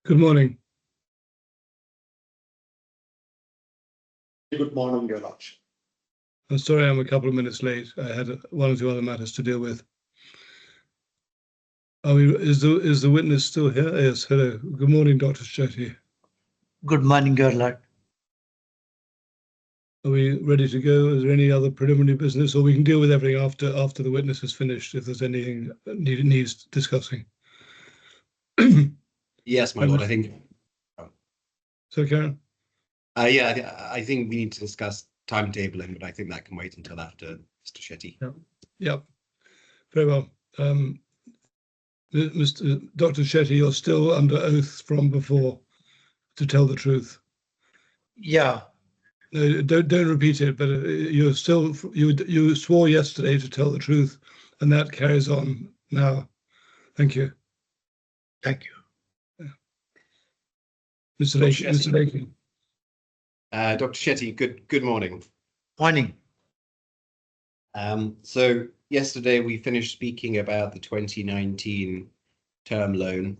Good morning. Good morning, Your Lordship. I'm sorry I'm a couple of minutes late. I had one or two other matters to deal with. Is the witness still here? Yes, hello. Good morning, Dr. Shetty. Good morning, Your Lord. Are we ready to go? Is there any other preliminary business, or we can deal with everything after the witness is finished, if there's anything that needs discussing? Yes, my lord, I think. So, Karen? Yeah, I think we need to discuss timetabling, but I think that can wait until after Mr. Shetty. Yep. Very well. Dr. Shetty, you're still under oath from before to tell the truth. Yeah, No, don't repeat it, but you swore yesterday to tell the truth, and that carries on now. Thank you. thank you. Mr. Lakey. Dr. Shetty, good morning. Morning. So yesterday we finished speaking about the 2019 term loan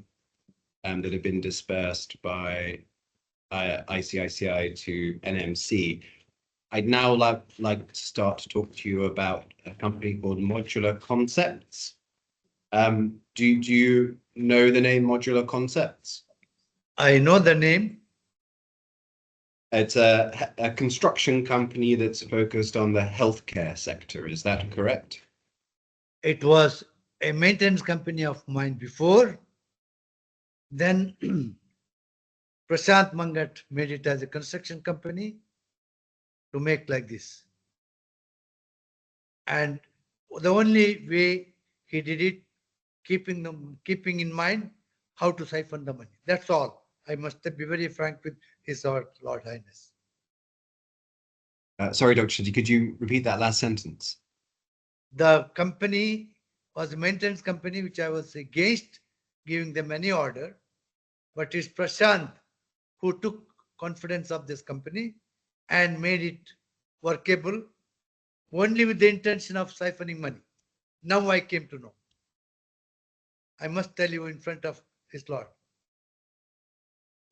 that had been dispersed by ICICI to NMC. I'd now like to start to talk to you about a company called Modular Concepts. Do you know the name Modular Concepts? I know the name. It's a construction company that's focused on the healthcare sector. Is that correct? It was a maintenance company of mine before. Then Prashant Mangat made it as a construction company to make like this. And the only way he did it, keeping in mind how to siphon the money. That's all. I must be very frank with His Lord Highness. Sorry, Dr. Shetty, could you repeat that last sentence? The company was a maintenance company which I was against giving them any order, but it's Prashant who took confidence of this company and made it workable only with the intention of siphoning money. Now I came to know. I must tell you in front of His Lord.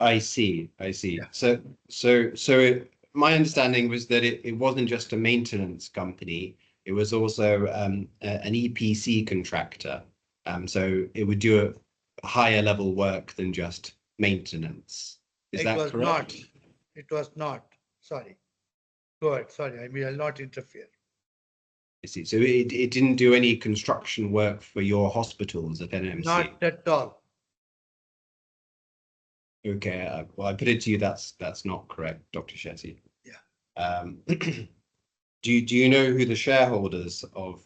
I see. Yeah. So my understanding was that it wasn't just a maintenance company, it was also an EPC contractor. So it would do a higher level work than just maintenance. Is that correct? Not. It was not. Sorry. Go ahead. Sorry. I'll not interfere. I see. So it didn't do any construction work for your hospitals at NMC? Not at all. Okay. Well, I put it to you, that's not correct, Dr. Shetty. Yeah. Do you know who the shareholders of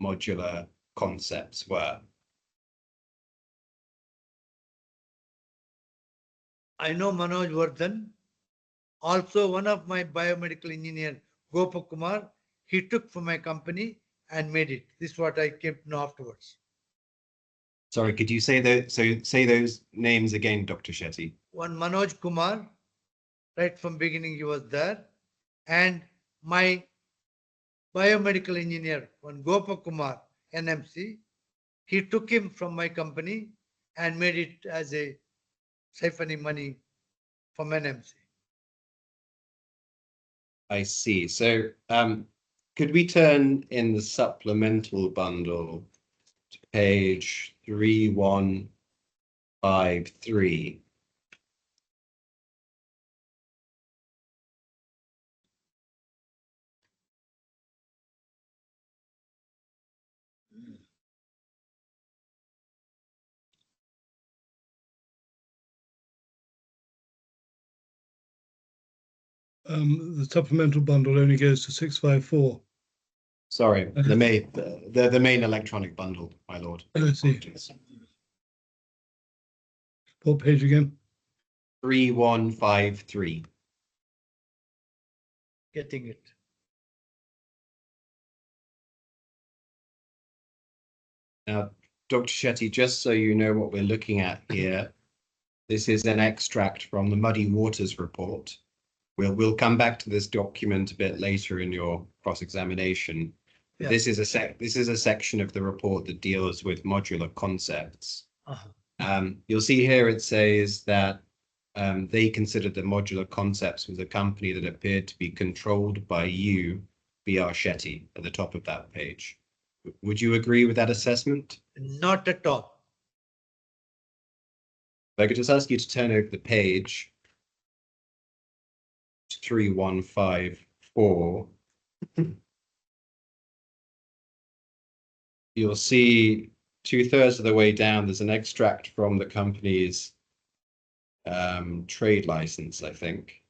Modular Concepts were? I know Manoj Vardhan. Also, one of my biomedical engineer, Gopakumar, he took from my company and made it. This is what I came to know afterwards. Sorry, could you say those names again, Dr. Shetty? One Manoj Kumar, right from beginning he was there, and my biomedical engineer, one Gopakumar, NMC, he took him from my company and made it as a siphoning money from NMC. I see. So could we turn in the supplemental bundle to page 3153? The supplemental bundle only goes to 654. Sorry, the main electronic bundle, my lord. I see. What page again? 3153. Getting it. Now, Dr. Shetty, just so you know what we're looking at here, this is an extract from the Muddy Waters report. We'll come back to this document a bit later in your cross-examination. Yeah. This is a section of the report that deals with Modular Concepts. Uh-huh. You'll see here it says that they considered that Modular Concepts was a company that appeared to be controlled by you, B.R. Shetty, at the top of that page. Would you agree with that assessment? Not at all. If I could just ask you to turn over the page to 3154. You'll see 2/3 of the way down, there's an extract from the company's trade license, I think.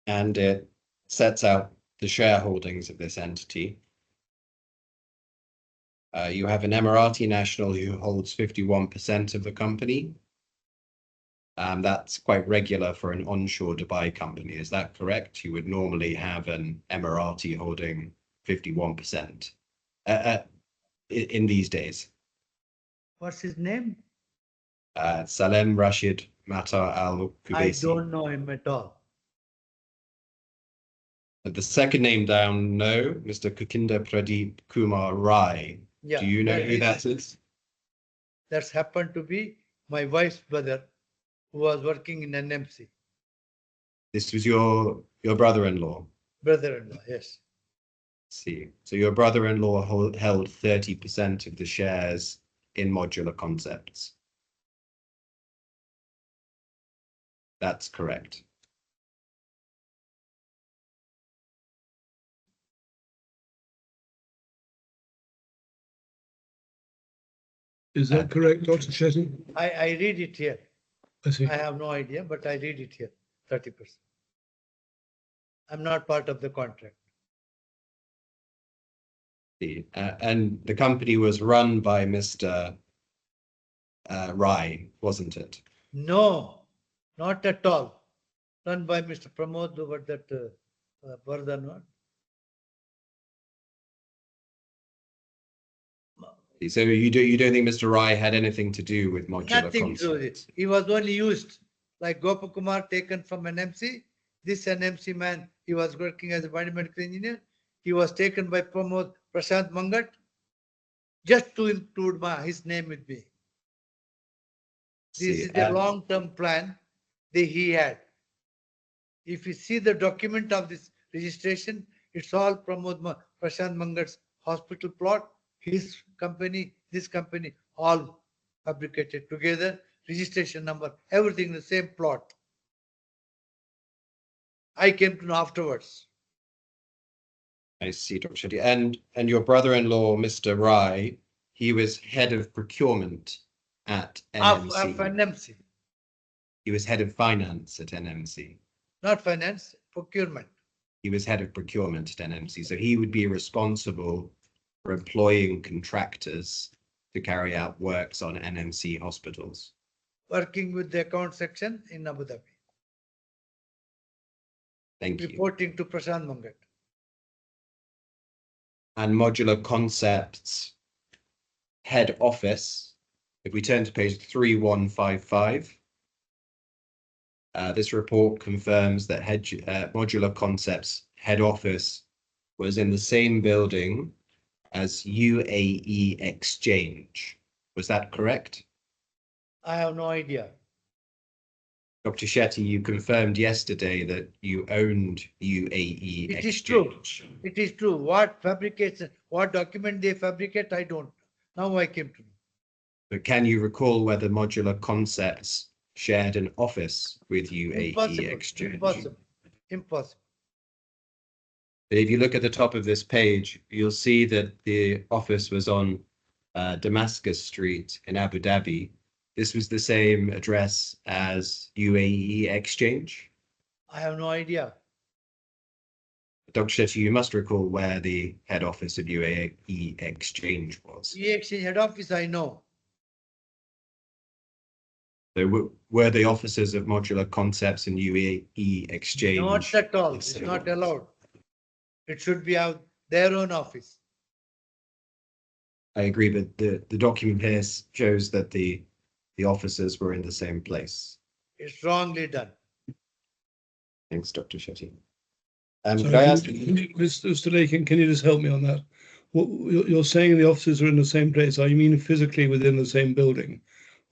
And it sets out the shareholdings of this entity. You have an Emirati national who holds 51% of the company. That's quite regular for an onshore Dubai company. Is that correct? You would normally have an Emirati holding 51% in these days. What's his name? Salem Rashid Matar I Al-Kubaisi. don't know him at all. The second name down, no, Mr. Kukinda Pradeep Kumar Rai. Yeah, Do you know who that is? That's happened to be my wife's brother who was working in NMC. This was your brother-in-law. Brother-in-law, yes. See, so your brother-in-law held 30% of the shares in Modular Concepts. That's correct. Is that correct, Dr. Shetty? I read it here. I see. I have no idea, but I read it here, 30%. I'm not part of the contract. And the company was run by Mr. Rai, wasn't it? No, not at all. Run by Mr. Pramod over that Vardhan. So you don't think Mr. Rai had anything to do with Modular Nothing to do with Concepts? it. He was only used like Gopakumar taken from NMC. This NMC man, he was working as a biomedical engineer. He was taken by Pramod Prashant Mangat just to include his name with me. This is the long-term plan that he had. If you see the document of this registration, it's all Pramod Prashant Mangat's hospital plot, his company, this company, all fabricated together, registration number, everything the same plot. I came to know afterwards. I see, Dr. Shetty. And your brother-in-law, Mr. Rai, he was head of procurement at NMC. Of NMC. He was head of finance at NMC. Not finance, procurement. He was head of procurement at NMC. So he would be responsible for employing contractors to carry out works on NMC hospitals. Working with the account section in Abu Dhabi. Thank you. Reporting to Prashant Mangat. And Modular Concepts head office, if we turn to page 3155, this report confirms that Modular Concepts head office was in the same building as UAE Exchange. Was that correct? I have no idea. Dr. Shetty, you confirmed yesterday that you owned UAE It Exchange. is true. It is true. What fabrication, what document they fabricate, I don't. Now I came to know. But can you recall whether Modular Concepts shared an office with UAE Impossible. Exchange? Impossible. Impossible. But if you look at the top of this page, you'll see that the office was on Damascus Street in Abu Dhabi. This was the same address as UAE Exchange. I have no idea. Dr. Shetty, you must recall where the head office of UAE Exchange was. E-Exchange head office, I know. There were the offices of Modular Concepts and UAE Exchange. Not at all. It's not allowed. It should be out their own office. I agree, but the document here shows that the officers were in the same place. It's wrongly done. Thanks, Dr. Shetty. Sorry, Could I ask? Mr. Lakin, can you just help me on that? What you're saying the offices are in the same place? Are you mean physically within the same building?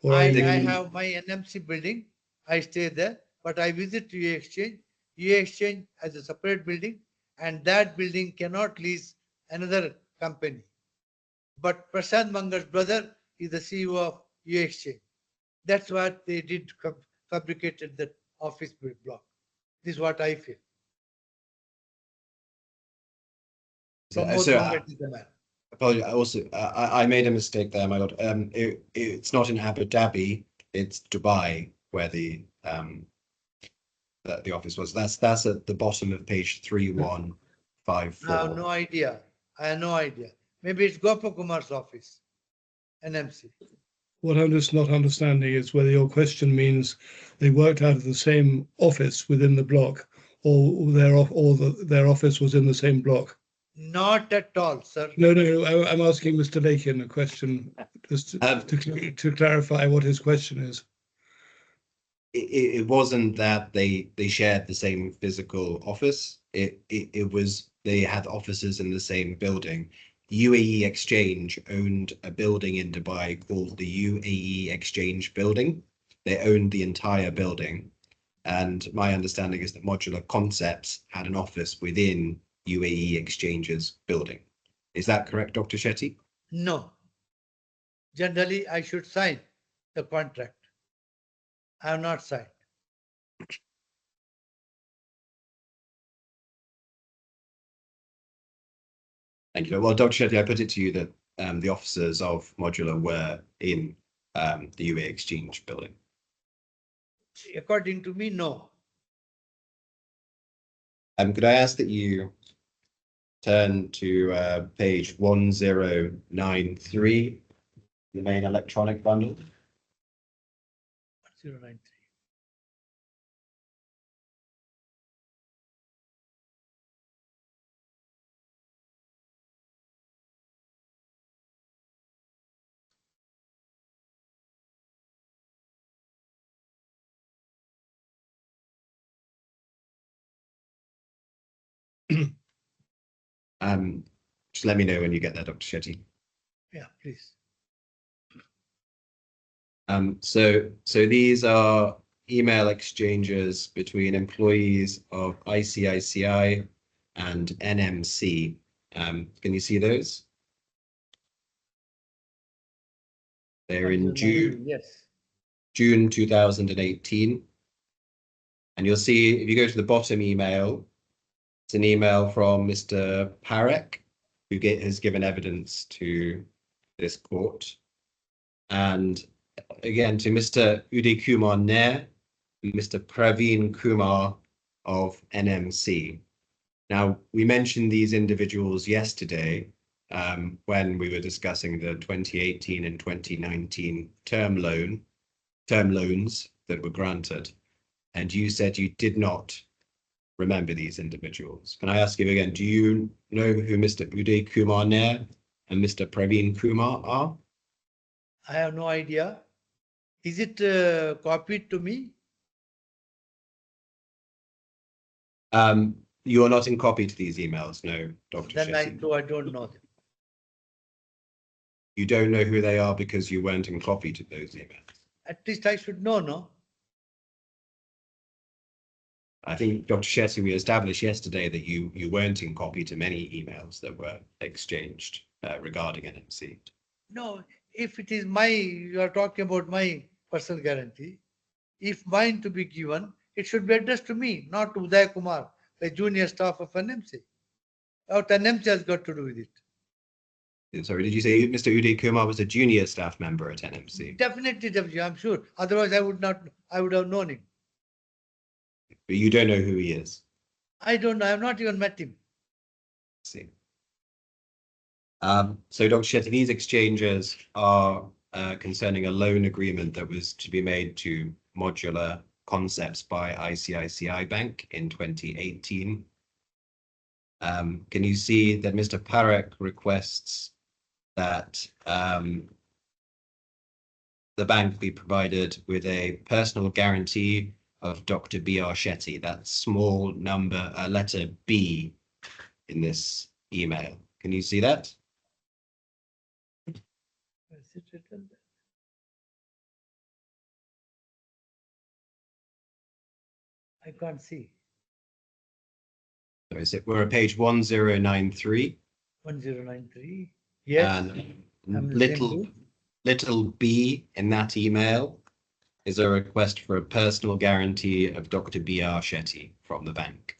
Or I are you have my NMC building. I stay there, but I visit UA Exchange. UA Exchange has a separate building, and that building cannot lease another company. But Prashant Mangar's brother is the CEO of UA Exchange. That's what they did, fabricated that office block. This is what I feel. Pramod Mangar is the man. Apologies. I made a mistake there, my lord. It's not in Abu Dhabi, it's Dubai where the office was. That's at the bottom of page 3154. I have no idea. I have no idea. Maybe it's Gopakumar's office, NMC. What I'm just not understanding is whether your question means they worked out of the same office within the block, or their office was in the same block. Not at all, sir. No, I'm asking Mr. Lakin a question just to clarify what his question is. It wasn't that they shared the same physical office. It was they had offices in the same building. UAE Exchange owned a building in Dubai called the UAE Exchange Building. They owned the entire building. And my understanding is that Modular Concepts had an office within UAE Exchange's building. Is that correct, Dr. Shetty? No. Generally, I should sign the contract. I have not signed. Thank you. Well, Dr. Shetty, I put it to you that the officers of Modular were in the UAE Exchange building. According to me, no. Could I ask that you turn to page 1093, the main electronic bundle? 1093. Just let me know when you get there, Dr. Shetty. Yeah, please. So these are email exchanges between employees of ICICI and NMC. Can you see those? They're in June. Yes. June 2018. And you'll see, if you go to the bottom email, it's an email from Mr. Parekh, who has given evidence to this court. And again, to Mr. Uday Kumar Nair and Mr. Praveen Kumar of NMC. Now, we mentioned these individuals yesterday when we were discussing the 2018 and 2019 term loans that were granted. And you said you did not remember these individuals. Can I ask you again, do you know who Mr. Uday Kumar Nair and Mr. Praveen Kumar are? I have no idea. Is it copied to me? You are not in copy to these emails, no, Dr. Then I Shetty. I don't know them. You don't know who they are because you weren't in copy to those emails. At least I should know, no? I think, Dr. Shetty, we established yesterday that you weren't in copy to many emails that were exchanged regarding NMC. No, if it is you are talking about my personal guarantee. If mine to be given, it should be addressed to me, not to Uday Kumar, the junior staff of NMC. What NMC has got to do with it? Sorry, did you say Mr. Uday Kumar was a junior staff member at NMC? Definitely, I'm sure. Otherwise, I would have known him. But you don't know who he is? I don't know. I have not even met him. See. So, Dr. Shetty, these exchanges are concerning a loan agreement that was to be made to Modular Concepts by ICICI Bank in 2018. Can you see that Mr. Parekh requests that the bank be provided with a personal guarantee of Dr. B.R. Shetty, that small number, letter B in this email? Can you see that? Is it written there? I can't see. So is it? We're at page 1093. 1093. Yes. And I'm the same group. little b in that email is a request for a personal guarantee of Dr. B.R. Shetty from the bank.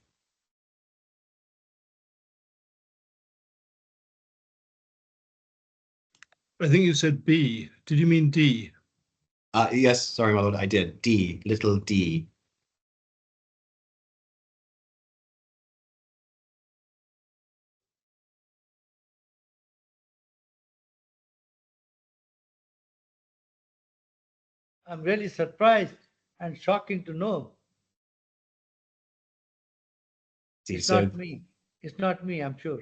I think you said B. Did you mean D? Yes, sorry, my lord, I did. D, little d. I'm really surprised and shocking to know. See, It's so not me. It's not me, I'm sure.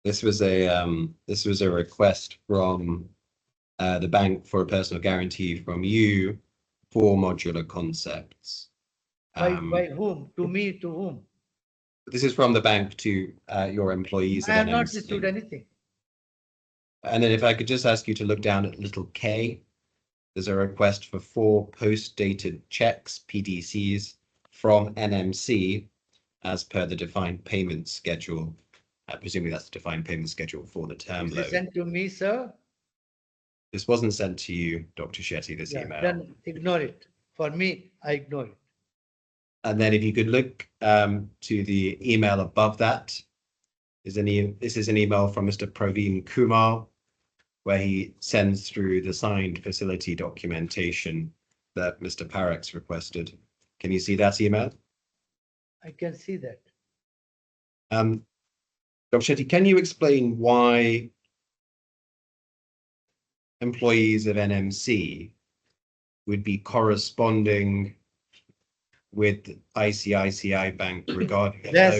this was a request from the bank for a personal guarantee from you for modular concepts. By whom? To me, to whom? This is from the bank to your employees I at have not NMC. received anything. And then if I could just ask you to look down at little k, there's a request for 4 post-dated checks, PDCs, from NMC as per the defined payment schedule. Presumably that's the defined payment schedule for the term Is it loan. sent to me, sir? This wasn't sent to you, Dr. Shetty, this Yeah, email. then ignore it. For me, I ignore it. And then if you could look to the email above that, this is an email from Mr. Praveen Kumar, where he sends through the signed facility documentation that Mr. Parek's requested. Can you see that email? I can see that. Dr. Shetty, can you explain why employees of NMC would be corresponding with ICICI Bank regarding Yes.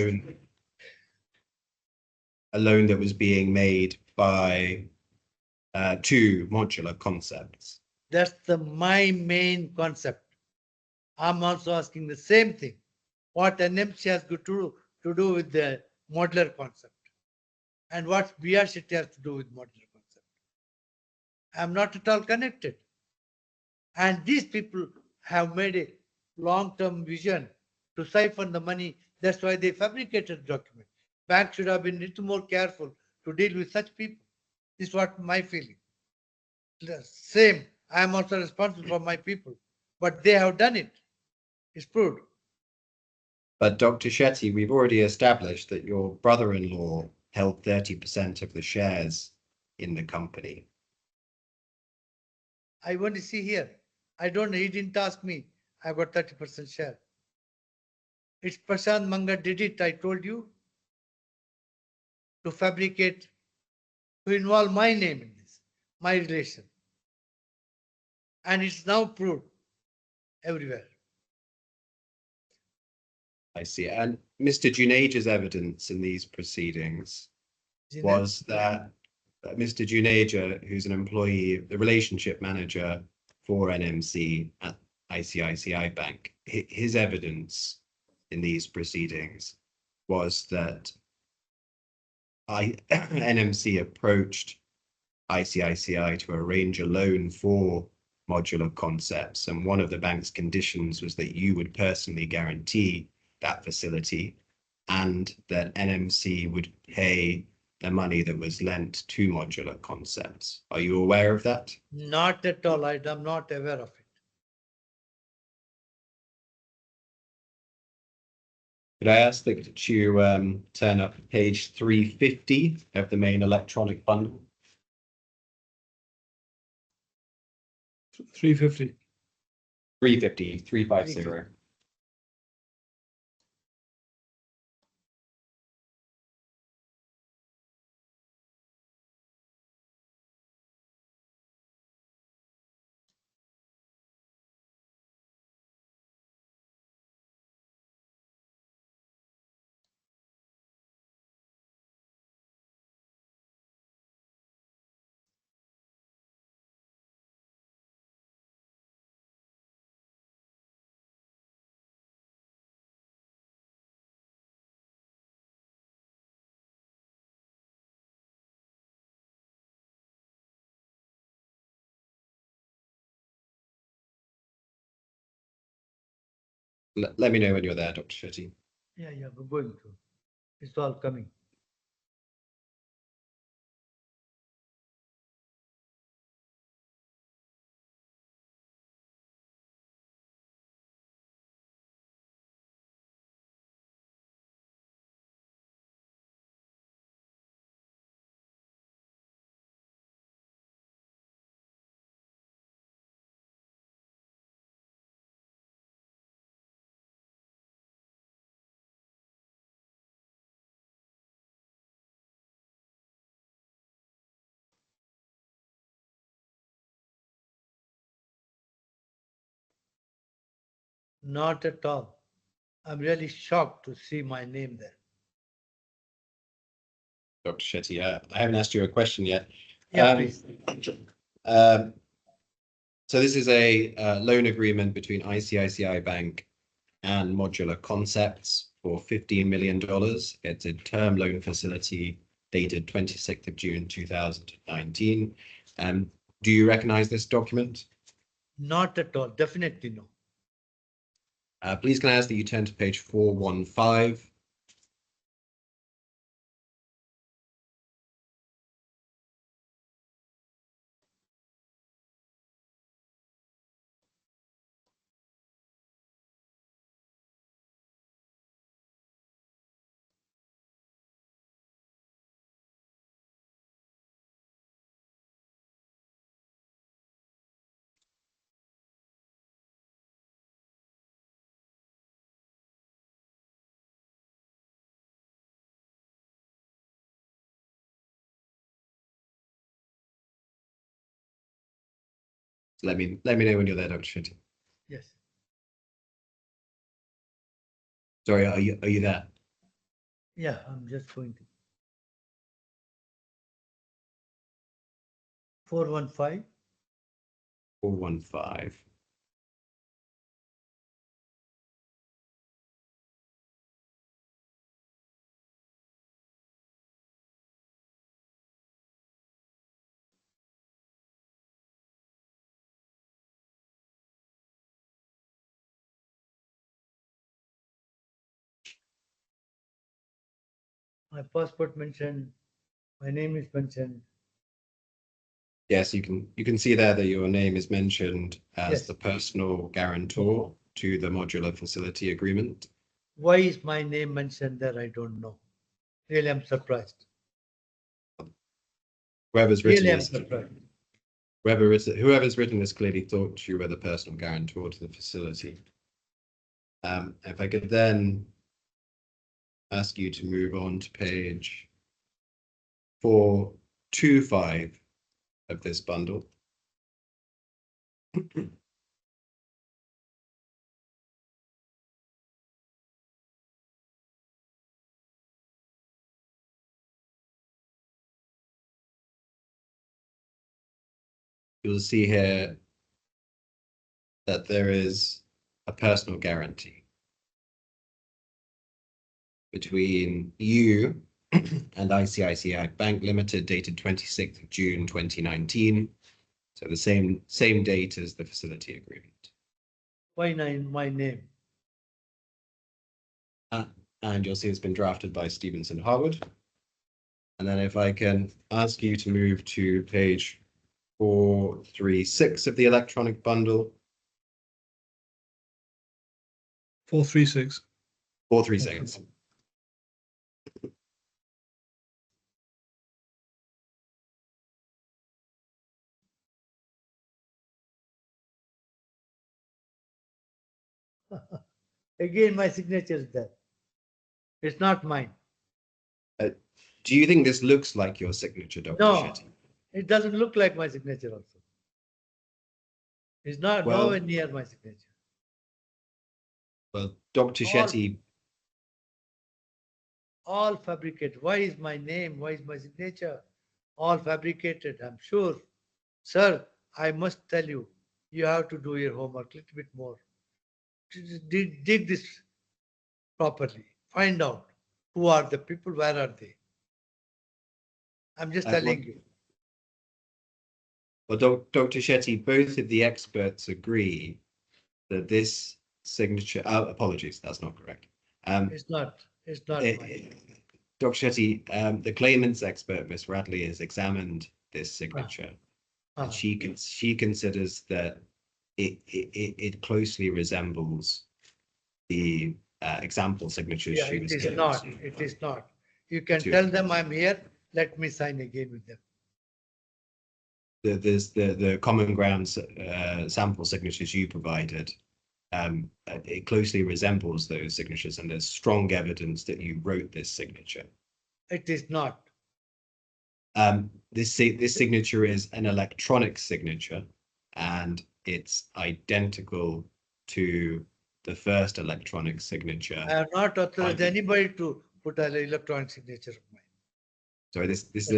a loan that was being made by 2 modular concepts? That's my main concept. I'm also asking the same thing. What NMC has got to do with the modular concept? And what BR Shetty has to do with modular concept? I'm not at all connected. And these people have made a long-term vision to siphon the money. That's why they fabricated the document. Bank should have been a little more careful to deal with such people. This is what my feeling. The same, I am also responsible for my people, but they have done it. It's proved. But Dr. Shetty, we've already established that your brother-in-law held 30% of the shares in the company. I want to see here. I don't know. He didn't ask me. I got 30% share. It's Prashant Manga did it, I told you, to fabricate, to involve my name in this, my relation. And it's now proved everywhere. I see. And Mr. Junaid's evidence in these proceedings was that Mr. Junaid, who's an employee, the relationship manager for NMC at ICICI Bank, his evidence in these proceedings was that NMC approached ICICI to arrange a loan for modular concepts, and one of the bank's conditions was that you would personally guarantee that facility and that NMC would pay the money that was lent to modular concepts. Are you aware of that? Not at all. I am not aware of it. Could I ask that you turn up page 350 of the main electronic bundle? 350. 350, 350. Let me know when you're there, Dr. Shetty. Yeah, we're going to. It's all coming. Not at all. I'm really shocked to see my name there. Dr. Shetty, I haven't asked you a question yet. Yeah, please. So this is a loan agreement between ICICI Bank and Modular Concepts for $15 million. It's a term loan facility dated 26th of June 2019. Do you recognize this document? Not at all. Definitely no. Please can I ask that you turn to page 415. Let me know when you're there, Dr. Shetty. Yes. Sorry, are you there? Yeah, I'm just going to. 415. 415. My passport mentioned. My name is mentioned. Yes, you can see there that your name is mentioned as Yes. the personal guarantor to the modular facility agreement. Why is my name mentioned there? I don't know. Really, I'm surprised. Whoever's written Really, I'm this, surprised. whoever's written this clearly thought you were the personal guarantor to the facility. If I could then ask you to move on to page 425 of this bundle. You'll see here that there is a personal guarantee between you and ICICI Bank Limited dated 26th of June 2019. So the same date as the facility agreement. Why my name? And you'll see it's been drafted by Stevenson Harwood. And then if I can ask you to move to page 436 of the electronic bundle. 436. 436. Again, my signature is there. It's not mine. Do you think this looks like your signature, Dr. No, Shetty? it doesn't look like my signature also. It's not nowhere near my signature. Well, Dr. Shetty. All fabricated. Why is my name? Why is my signature? All fabricated, I'm sure. Sir, I must tell you, you have to do your homework a little bit more. Dig this properly. Find out who are the people, where are they? I'm just telling you. Well, Dr. Shetty, both of the experts agree that this signature. Apologies, that's not correct. It's not eh, mine. Dr. Shetty, the claimant's expert, Miss Radley, has examined this signature, and she considers that it closely resembles the example signatures Yeah, she it was is given. not. It is not. You can To- tell them I'm here. Let me sign again with them. There's the common grounds sample signatures you provided. It closely resembles those signatures, and there's strong evidence that you wrote this signature. It is not. This signature is an electronic signature, and it's identical to the first electronic signature. I have not authorized anybody to put an electronic signature of mine. Sorry, this is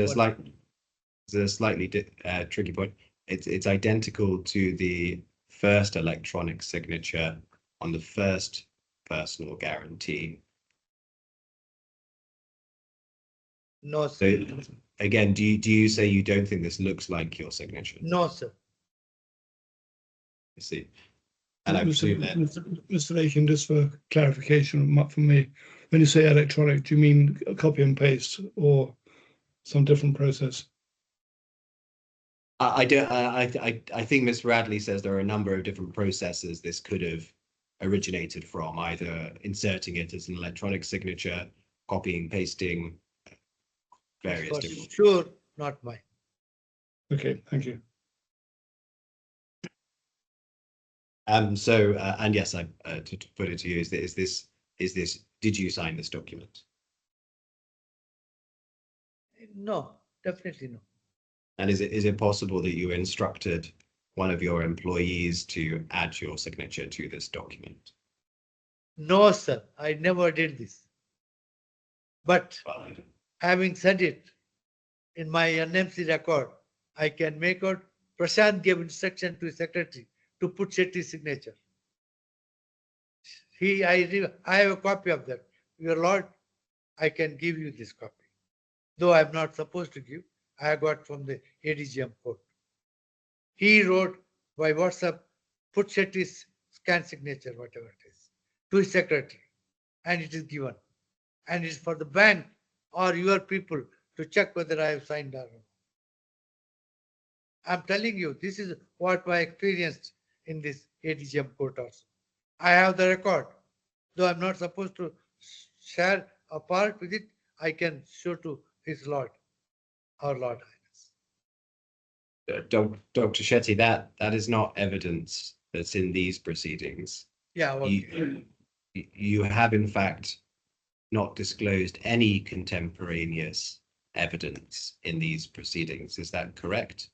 a slightly tricky point. It's identical to the first electronic signature on the first personal guarantee. No, sir. So again, do you say you don't think this looks like your signature? No, sir. I see. And I presume that Mr. Lakin, just for clarification from me, when you say electronic, do you mean a copy and paste or some different process? I think Ms. Radley says there are a number of different processes this could have originated from, either inserting it as an electronic signature, copying, pasting, various For different. sure, not mine. Okay, thank you. So and yes, I to put it to you, is this did you sign this document? No, definitely no. And is it possible that you instructed one of your employees to add your signature to this document? No, sir. I never did this. But having said it, in my NMC record, I can make out Prashant gave instruction to his secretary to put Shetty's signature. I have a copy of that. Your Lord, I can give you this copy. Though I'm not supposed to give, I got from the ADGM court. He wrote by WhatsApp, put Shetty's scan signature, whatever it is, to his secretary, and it is given. And it's for the bank or your people to check whether I have signed or not. I'm telling you, this is what I experienced in this ADGM court also. I have the record. Though I'm not supposed to share a part with it, I can show to His Lord, our Lord Highness. Dr. Shetty, that is not evidence that's in these proceedings. Yeah, okay. You have in fact not disclosed any contemporaneous evidence in these proceedings. Is that correct?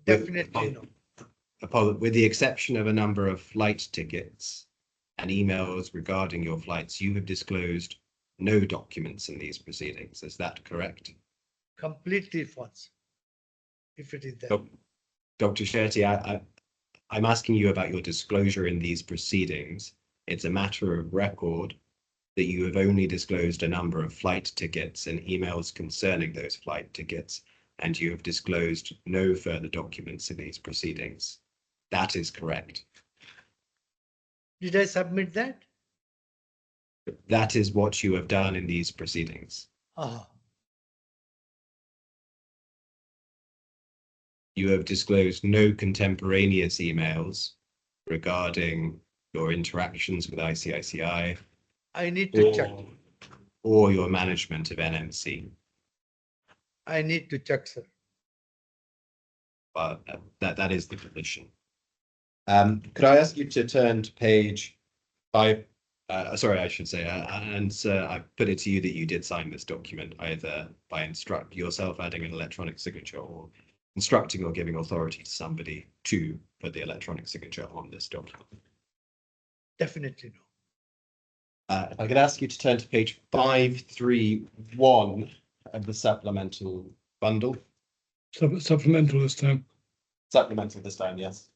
Definitely no. With the exception of a number of flight tickets and emails regarding your flights, you have disclosed no documents in these proceedings. Is that correct? Completely false. If it is that. Dr. Shetty, I'm asking you about your disclosure in these proceedings. It's a matter of record that you have only disclosed a number of flight tickets and emails concerning those flight tickets, and you have disclosed no further documents in these proceedings. That is correct. Did I submit that? That is what you have done in these proceedings. You have disclosed no contemporaneous emails regarding your interactions with ICICI. I need to check. Or your management of NMC. I need to check, sir. But that is the condition. Could I ask you to turn to page 5? Sorry, I should say, and I put it to you that you did sign this document either by instruct yourself adding an electronic signature or instructing or giving authority to somebody to put the electronic signature on this document. Definitely no. If I could ask you to turn to page 531 of the supplemental bundle. Supplemental this time. Supplemental this time, yes.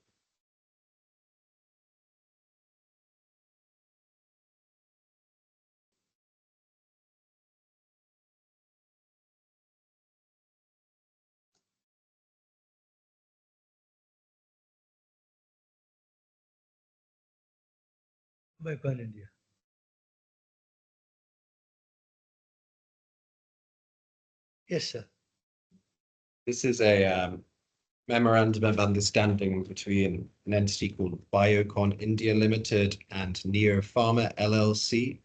Biocon India. Yes, sir. This is a memorandum of understanding between an entity called Biocon India Limited and Neo Pharma LLC.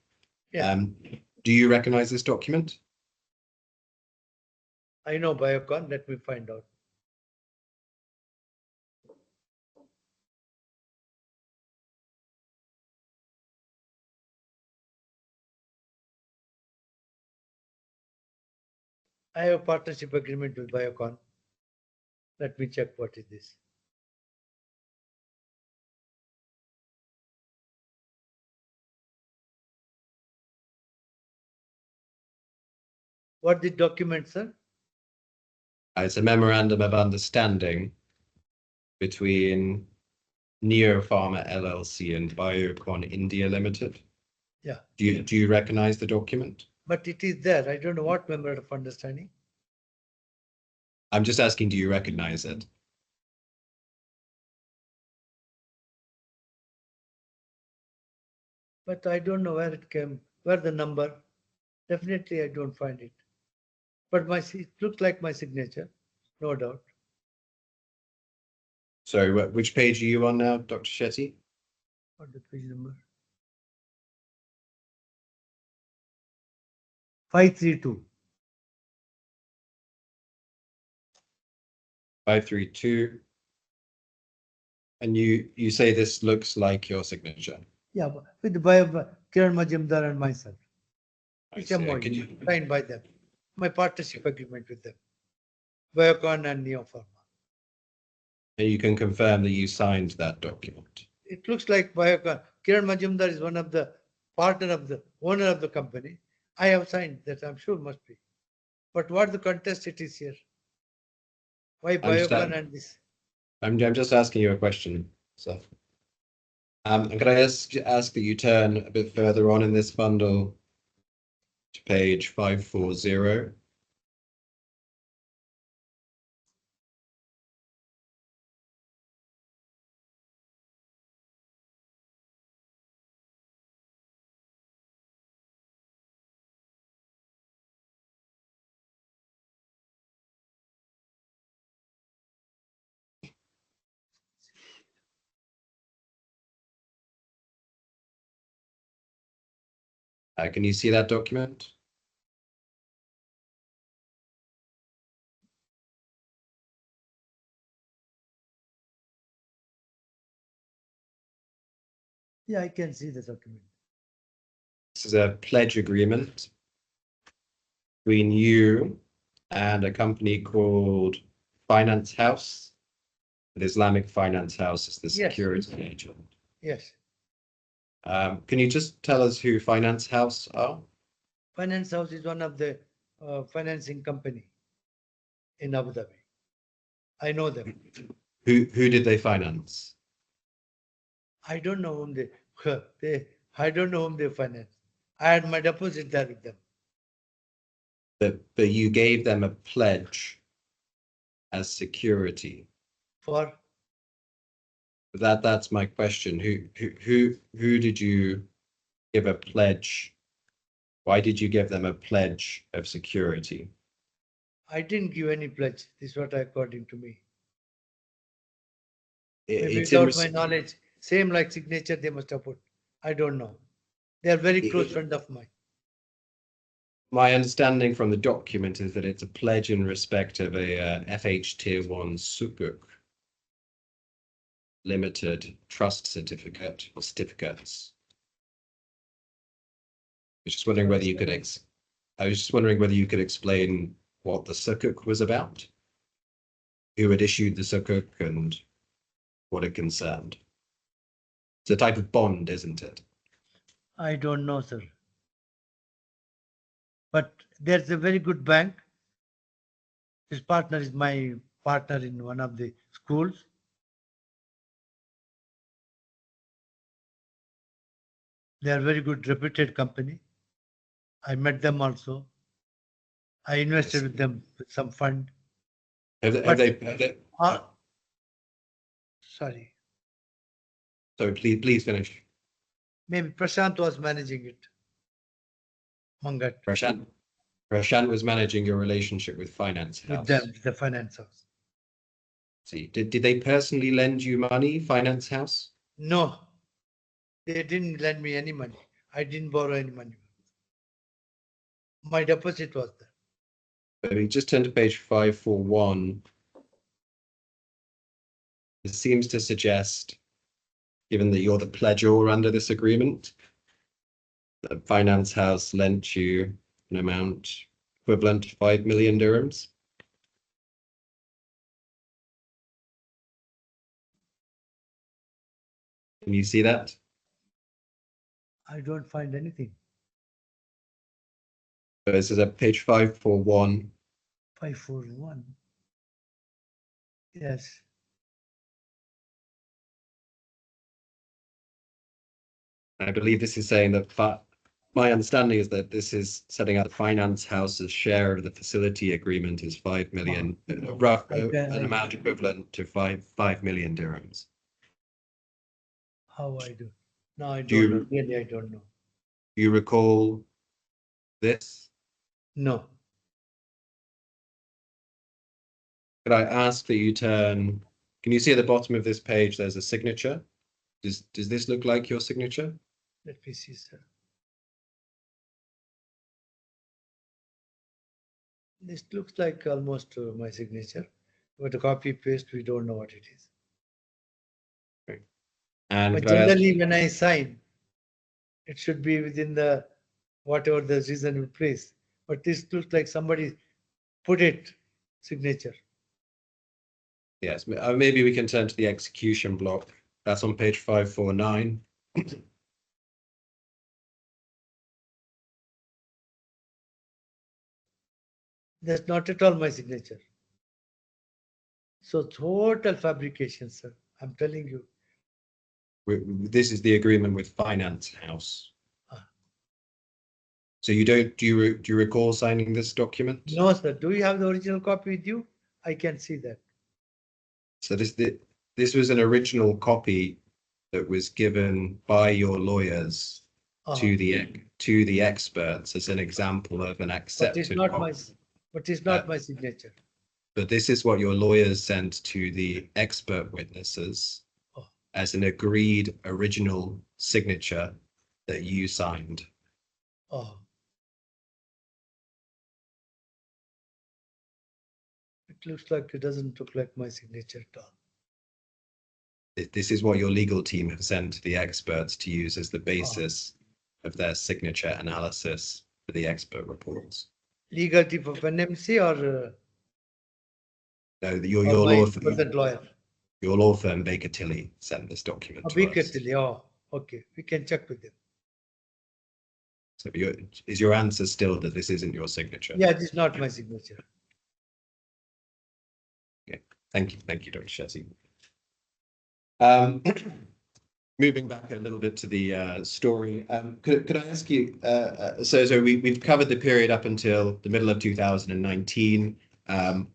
Yeah. Do you recognize this document? I know Biocon. Let me find out. I have a partnership agreement with Biocon. Let me check what is this. What the document, sir? It's a memorandum of understanding between Neo Pharma LLC and Biocon India Limited. Yeah. Do you recognize the document? But it is there. I don't know what memorandum of understanding. I'm just asking, do you recognize it? But I don't know where it came, where the number. Definitely, I don't find it. But it looked like my signature, no doubt. So which page are you on now, Dr. Shetty? What the page number? 532. 532. And you say this looks like your signature. Yeah, with the Kiran Majumdar and myself. I It's see. a MOU Can you signed by them. My partnership agreement with them. Biocon and Neo Pharma. can confirm that you signed that document? It looks like Biocon. Kiran Majumdar is one of the partner of the owner of the company. I have signed that, I'm sure must be. But what the contest it is here? Why Biocon and this? I'm just asking you a question. So, and can I ask that you turn a bit further on in this bundle to page 540? Can you see that document? Yeah, I can see the document. This is a pledge agreement between you and a company called Finance House. The Islamic Finance House is the Yes. security agent. Yes. Can you just tell us who Finance House are? Finance House is one of the financing company in Abu Dhabi. I know them. Who did they finance? I don't know whom I don't know whom they finance. I had my deposit there with them. But you gave them a pledge as security. For That's my question. Who did you give a pledge? Why did you give them a pledge of security? I didn't give any pledge. This is what according to me. Maybe It's in without my knowledge, same like signature they must have put. I don't know. They are very close friend of mine. My understanding from the document is that it's a pledge in respect of a FH Tier 1 Sukuk Limited trust certificate or certificates. I was just wondering whether you could explain what the Sukuk was about, who had issued the Sukuk, and what it concerned. It's a type of bond, isn't it? I don't know, sir. But there's a very good bank. His partner is my partner in one of the schools. They are very good reputed company. I met them also. I invested with them with some fund. Sorry. So please finish. Maybe Prashant was managing it. Mangat. Prashant was managing your relationship with Finance House. With them, the finance house. See, did they personally lend you money, Finance House? No, they didn't lend me any money. I didn't borrow any money. My deposit was there. But we just turn to page 541. It seems to suggest, given that you're the pledgor under this agreement, that Finance House lent you an amount equivalent to 5 million dirhams. Can you see that? I don't find anything. So this is at page 541. 541. Yes. I believe this is saying that my understanding is that this is setting out the Finance House's share of the facility agreement is 5 million, an amount equivalent to 5 million dirhams. How I do? No, I don't know. Really, I don't know. Do you recall this? No. Could I ask that you turn, can you see at the bottom of this page, there's a signature? Does this look like your signature? Let me see, sir. This looks like almost my signature, but a copy paste, we don't know what it is. Okay. And But generally, when I sign, it should be within the whatever the reasonable place. But this looks like somebody put it signature. Yes, maybe we can turn to the execution block. That's on page 549. That's not at all my signature. So total fabrication, sir. I'm telling you. This is the agreement with Finance House. Ah. So you don't, do you recall signing this document? No, sir. Do you have the original copy with you? I can see that. So this was an original copy that was given by your lawyers to the experts as an example of an accepted. But it's not my signature. But this is what your lawyers sent to the expert witnesses as an agreed original signature that you signed. Oh. It looks like it doesn't look like my signature at all. This is what your legal team have sent to the experts to use as the basis of their signature analysis for the expert reports. Legal team of NMC or No, your law firm. Lawyer. Your law firm Baker Tilly sent this document to Baker us. Tilly. Oh, okay. We can check with them. So is your answer still that this isn't your signature? Yeah, this is not my signature. Okay. Thank you, Dr. Shetty. Moving back a little bit to the story, could I ask you, so we've covered the period up until the middle of 2019,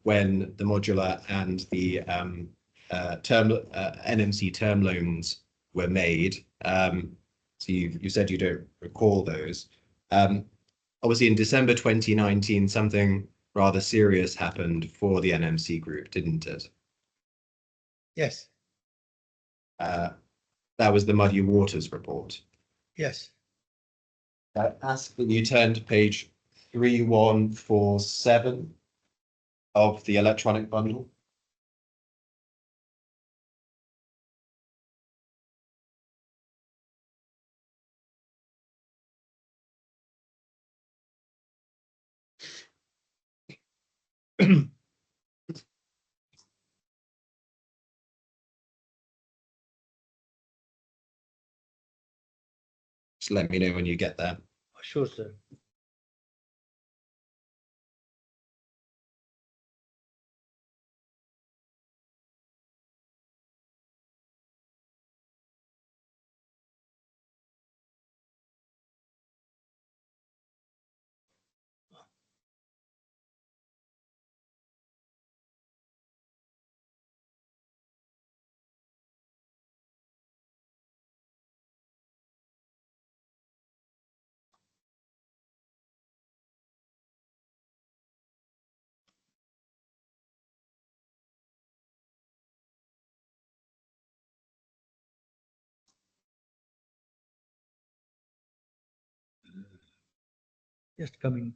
when the modular and the NMC term loans were made. So you said you don't recall those. Obviously in December 2019, something rather serious happened for the NMC group, didn't it? Yes. That was the Muddy Waters report. Yes. I ask that you turn to page 3147 of the electronic bundle. Just let me know when you get there. Sure, sir. Just coming.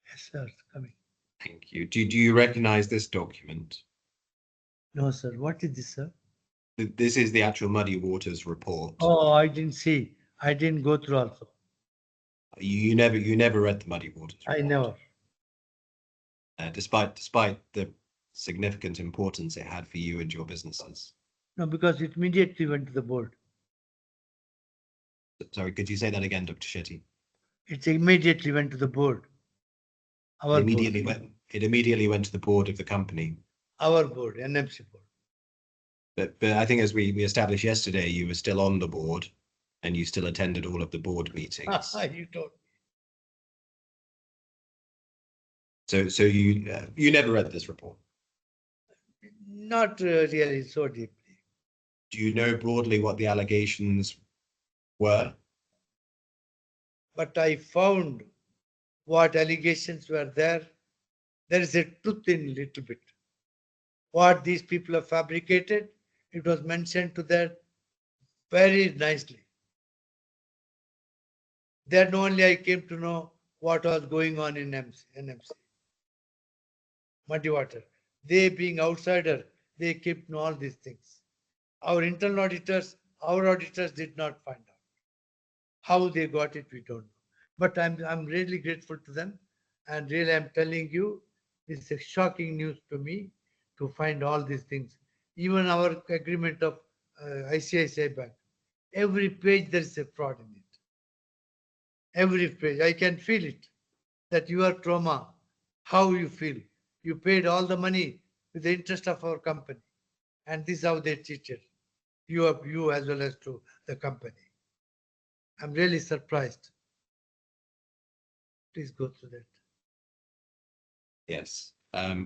Yes, sir, it's coming. Thank you. Do you recognize this document? No, sir. What is this, sir? This is the actual Muddy Waters report. Oh, I didn't see. I didn't go through also. You never read the Muddy Waters report. I never. Despite the significant importance it had for you and your businesses. No, because it immediately went to the board. Sorry, could you say that again, Dr. Shetty? It immediately went to the board. Our It immediately board. went to the board of the company. Our board, NMC board. But I think as we established yesterday, you were still on the board and you still attended all of the board meetings. You told me. So you never read this report. Not really so deeply. Do you know broadly what the allegations were? But I found what allegations were there. There is a truth in little bit. What these people have fabricated, it was mentioned to that very nicely. Then only I came to know what was going on in NMC. Muddy Water. They being outsider, they came to know all these things. Our internal auditors, our auditors did not find out. How they got it, we don't know. But I'm really grateful to them. And really, I'm telling you, this is shocking news to me to find all these things. Even our agreement of ICICI Bank, every page there is a fraud in it. Every page, I can feel it. That your trauma, how you feel. You paid all the money with the interest of our company. And this is how they treated you as well as to the company. I'm really surprised. Please go through that. Yes. I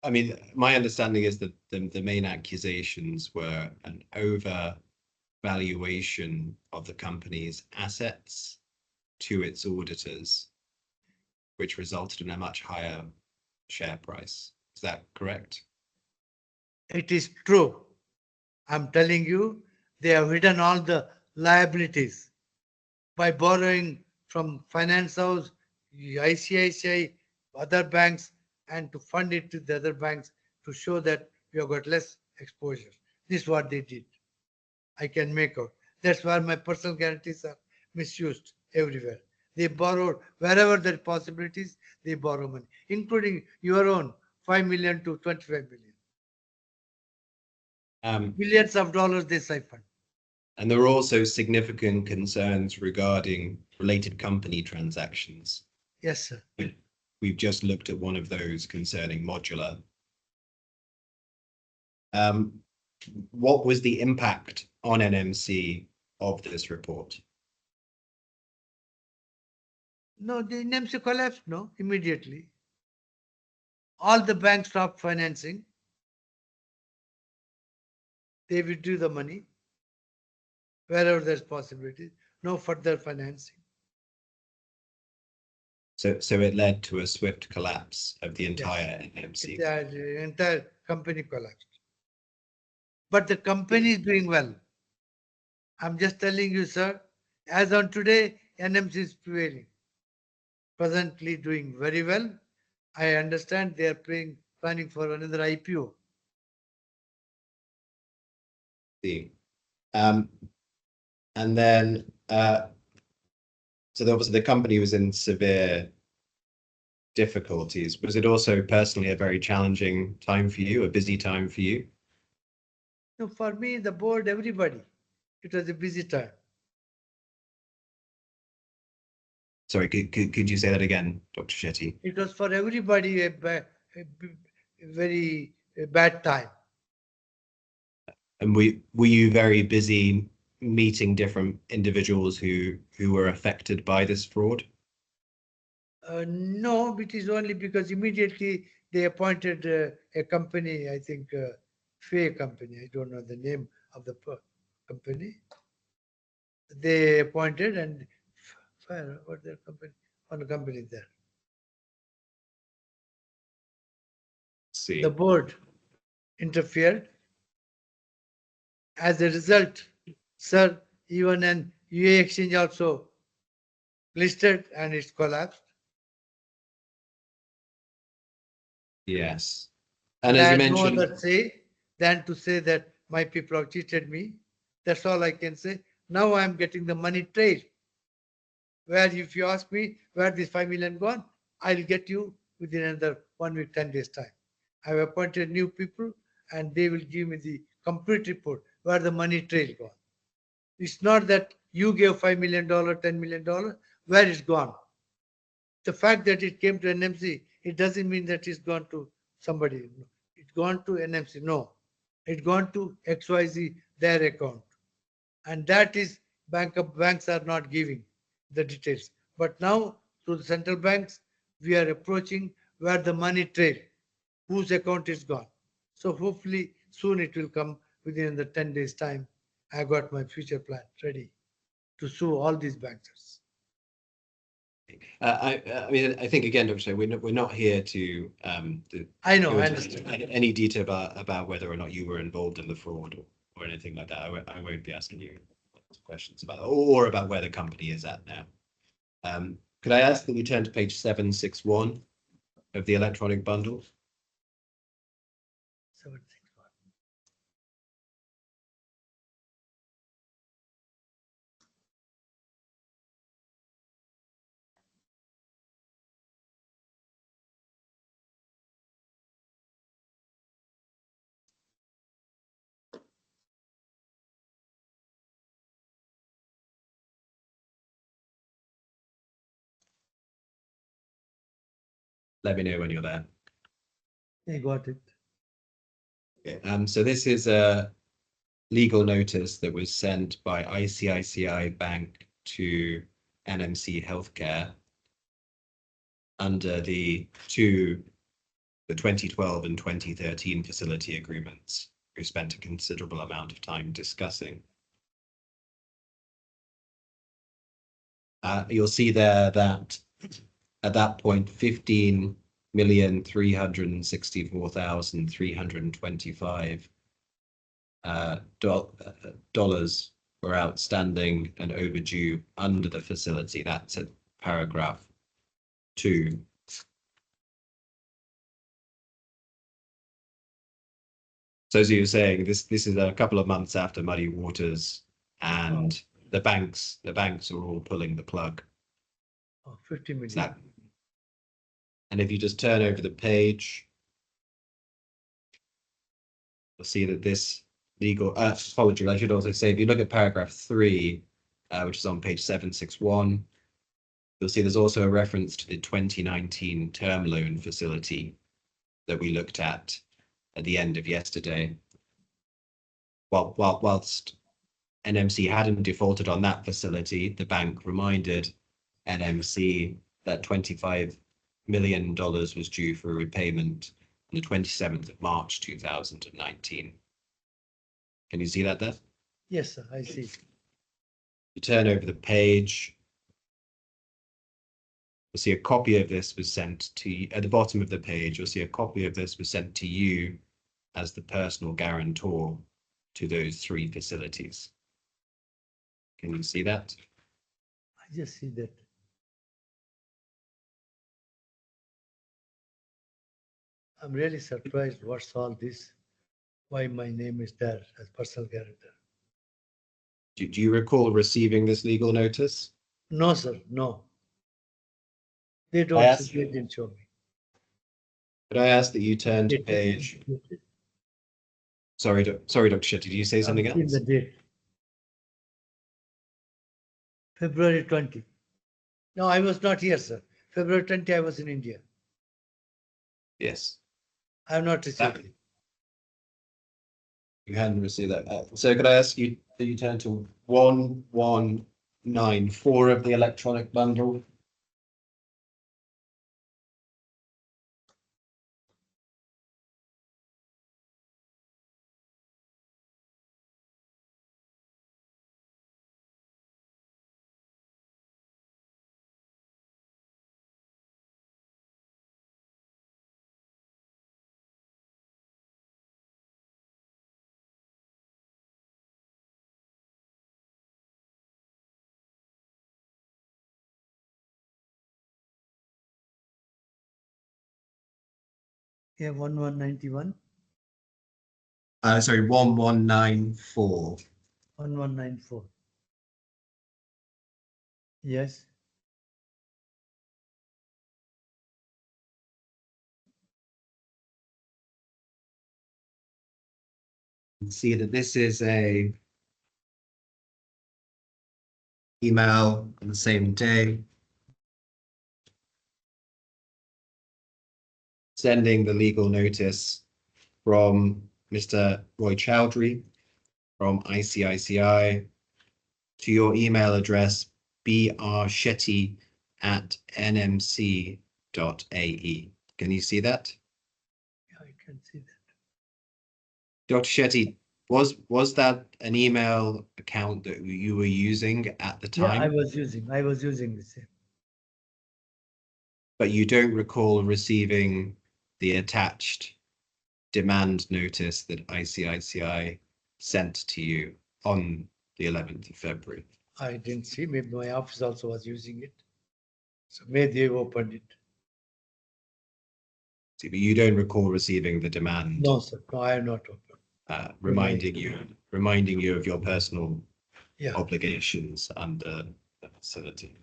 mean, my understanding is that the main accusations were an overvaluation of the company's assets to its auditors, which resulted in a much higher share price. Is that correct? It is true. I'm telling you, they have hidden all the liabilities by borrowing from finance house, ICICI, other banks, and to fund it to the other banks to show that we have got less exposure. This is what they did. I can make out. That's why my personal guarantees are misused everywhere. They borrowed wherever there are possibilities, they borrow money, including your own 5 million to 25 million. Billions of dollars they siphoned. And there were also significant concerns regarding related company transactions. Yes, sir. We've just looked at one of those concerning Modular. What was the impact on NMC of this report? No, the NMC collapsed, no, immediately. All the banks stopped financing. They withdrew the money wherever there's possibility. No further financing. So it led to a swift collapse of the entire NMC. The entire company collapsed. But the company is doing well. I'm just telling you, sir, as on today, NMC is prevailing. Presently doing very well. I understand they are planning for another IPO. See. And then, so obviously the company was in severe difficulties. Was it also personally a very challenging time for you, a busy time for you? No, for me, the board, everybody, it was a busy time. Sorry, could you say that again, Dr. Shetty? It was for everybody a very bad time. And were you very busy meeting different individuals who were affected by this fraud? No, it is only because immediately they appointed a company, I think, Fay company. I don't know the name of the company. They appointed and fire, what their company, one company there. See. The board interfered. As a result, sir, even an UA exchange also listed and it's collapsed. Yes. And as I you had no mentioned, other say than to say that my people have cheated me. That's all I can say. Now I'm getting the money trail. Where if you ask me where this 5 million gone, I'll get you within another 1 week, 10 days time. I've appointed new people and they will give me the complete report where the money trail gone. It's not that you gave $5 million, $10 million, where it's gone. The fact that it came to NMC, it doesn't mean that it's gone to somebody. It's gone to NMC. No, it's gone to XYZ, their account. And that is banks are not giving the details. But now through the central banks, we are approaching where the money trail, whose account is gone. So hopefully soon it will come within the 10 days time. I got my future plan ready to sue all these bankers. I mean, I think again, Dr. Shetty, we're not here to I know, go I into understand. any detail about whether or not you were involved in the fraud or anything like that. I won't be asking you questions about or about where the company is at now. Could I ask that we turn to page 761 of the electronic bundle? 761. Let me know when you're there. I got it. Okay. So this is a legal notice that was sent by ICICI Bank to NMC Healthcare under the 2012 and 2013 facility agreements, we spent a considerable amount of time discussing. You'll see there that at that point, 15,364,325 dollars were outstanding and overdue under the facility. That's at paragraph 2. So as you were saying, this is a couple of months after Muddy Waters, and the banks are all pulling the plug. Oh, 50 million. That, and if you just turn over the page, you'll see that this legal apology. I should also say, if you look at paragraph 3, which is on page 761, you'll see there's also a reference to the 2019 term loan facility that we looked at the end of yesterday. Whilst NMC hadn't defaulted on that facility, the bank reminded NMC that $25 million was due for repayment on the 27th of March 2019. Can you see that there? Yes, sir, I see. You turn over the page, you'll see a copy of this was sent to you. At the bottom of the page, you'll see a copy of this was sent to you as the personal guarantor to those 3 facilities. Can you see that? I just see that. I'm really surprised what's all this, why my name is there as personal guarantor. Do you recall receiving this legal notice? No, sir, no. They I don't, asked- they didn't show me. Could I ask that you turn to page? Sorry, Dr. Shetty, did you say something I've seen else? the date. February 20. No, I was not here, sir. February 20, I was in India. Yes. I have not received That- it. You hadn't received that. So could I ask you that you turn to 1194 of the electronic bundle? Yeah, 1191. Sorry, 1194. 1194. Yes. You can see that this is a email on the same day sending the legal notice from Mr. Roy Chowdhury from ICICI to your email address brshetty@nmc.ae. Can you see that? Yeah, I can see that. Dr. Shetty, was that an email account that you were using at the Yeah, time? I was using the same. But you don't recall receiving the attached demand notice that ICICI sent to you on the 11th of February. I didn't see. Maybe my office also was using it. So maybe they opened it. See, but you don't recall receiving the demand. No, sir. No, I have not opened. Reminding you of your personal Yeah. obligations under the facility.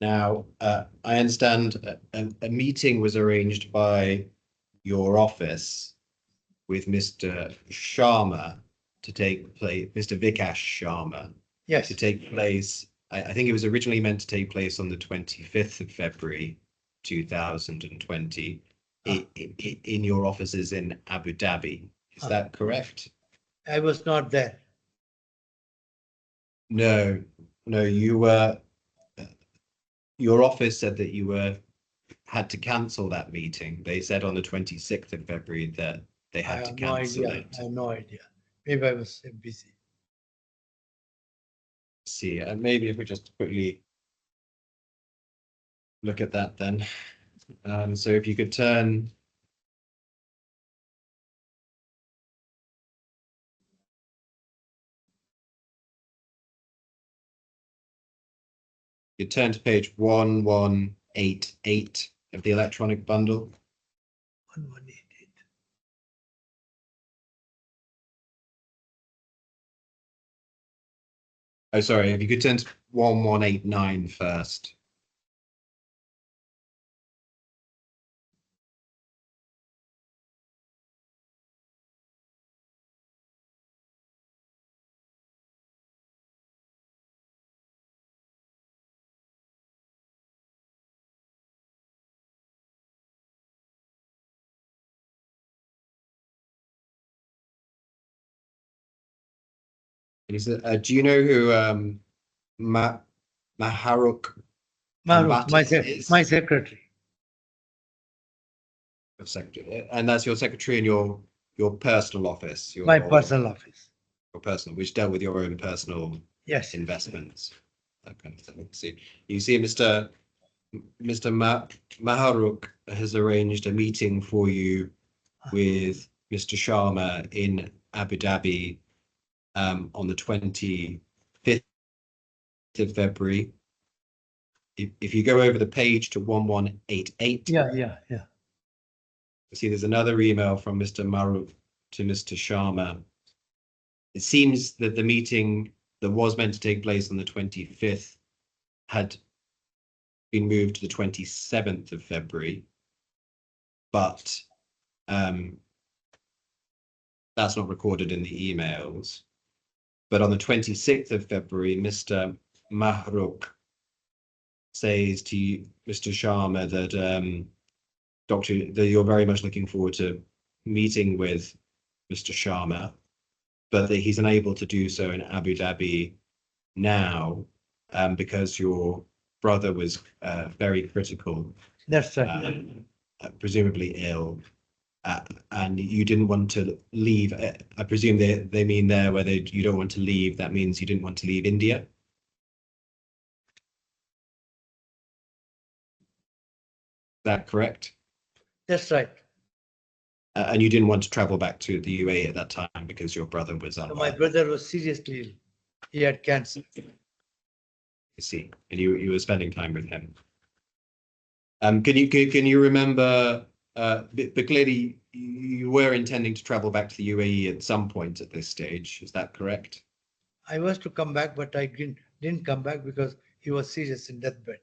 Now, I understand a meeting was arranged by your office with Mr. Sharma to take place, Mr. Vikash Sharma, Yes. to take place. I think it was originally meant to take place on the 25th of February, 2020, in your offices in Abu Dhabi. Is that correct? I was not there. No, you were. Your office said that you had to cancel that meeting. They said on the 26th of February that they I had to have no cancel idea. it. I have no idea. Maybe I was busy. See, and maybe if we just quickly look at that then. So if you could turn to page 1188 of the electronic bundle. 1188. Oh, sorry, if you could turn to 1189 first. He said, do you know who Maharuk Mahrukh, is? my secretary. Secretary, and that's your secretary in your personal office. My personal office. Your personal, which dealt with your own personal Yes. investments. That kind of thing. See, you see, Mr. Maharuk has arranged a meeting for you with Mr. Sharma in Abu Dhabi on the 25th of February. If you go over the page to 1188. Yeah. See, there's another email from Mr. Maharuk to Mr. Sharma. It seems that the meeting that was meant to take place on the 25th had been moved to the 27th of February, but that's not recorded in the emails. But on the 26th of February, Mr. Mahrukh says to you, Mr. Sharma, that Doctor, that you're very much looking forward to meeting with Mr. Sharma, but that he's unable to do so in Abu Dhabi now because your brother was very critical, That's right. presumably ill, and you didn't want to leave. I presume they mean there whether you don't want to leave, that means you didn't want to leave India. Is that correct? That's right. And you didn't want to travel back to the UAE at that time because your brother was So unwell. my brother was seriously ill. He had cancer. I see, and you were spending time with him. Can you remember? But clearly, you were intending to travel back to the UAE at some point at this stage. Is that correct? I was to come back, but I didn't come back because he was serious in deathbed.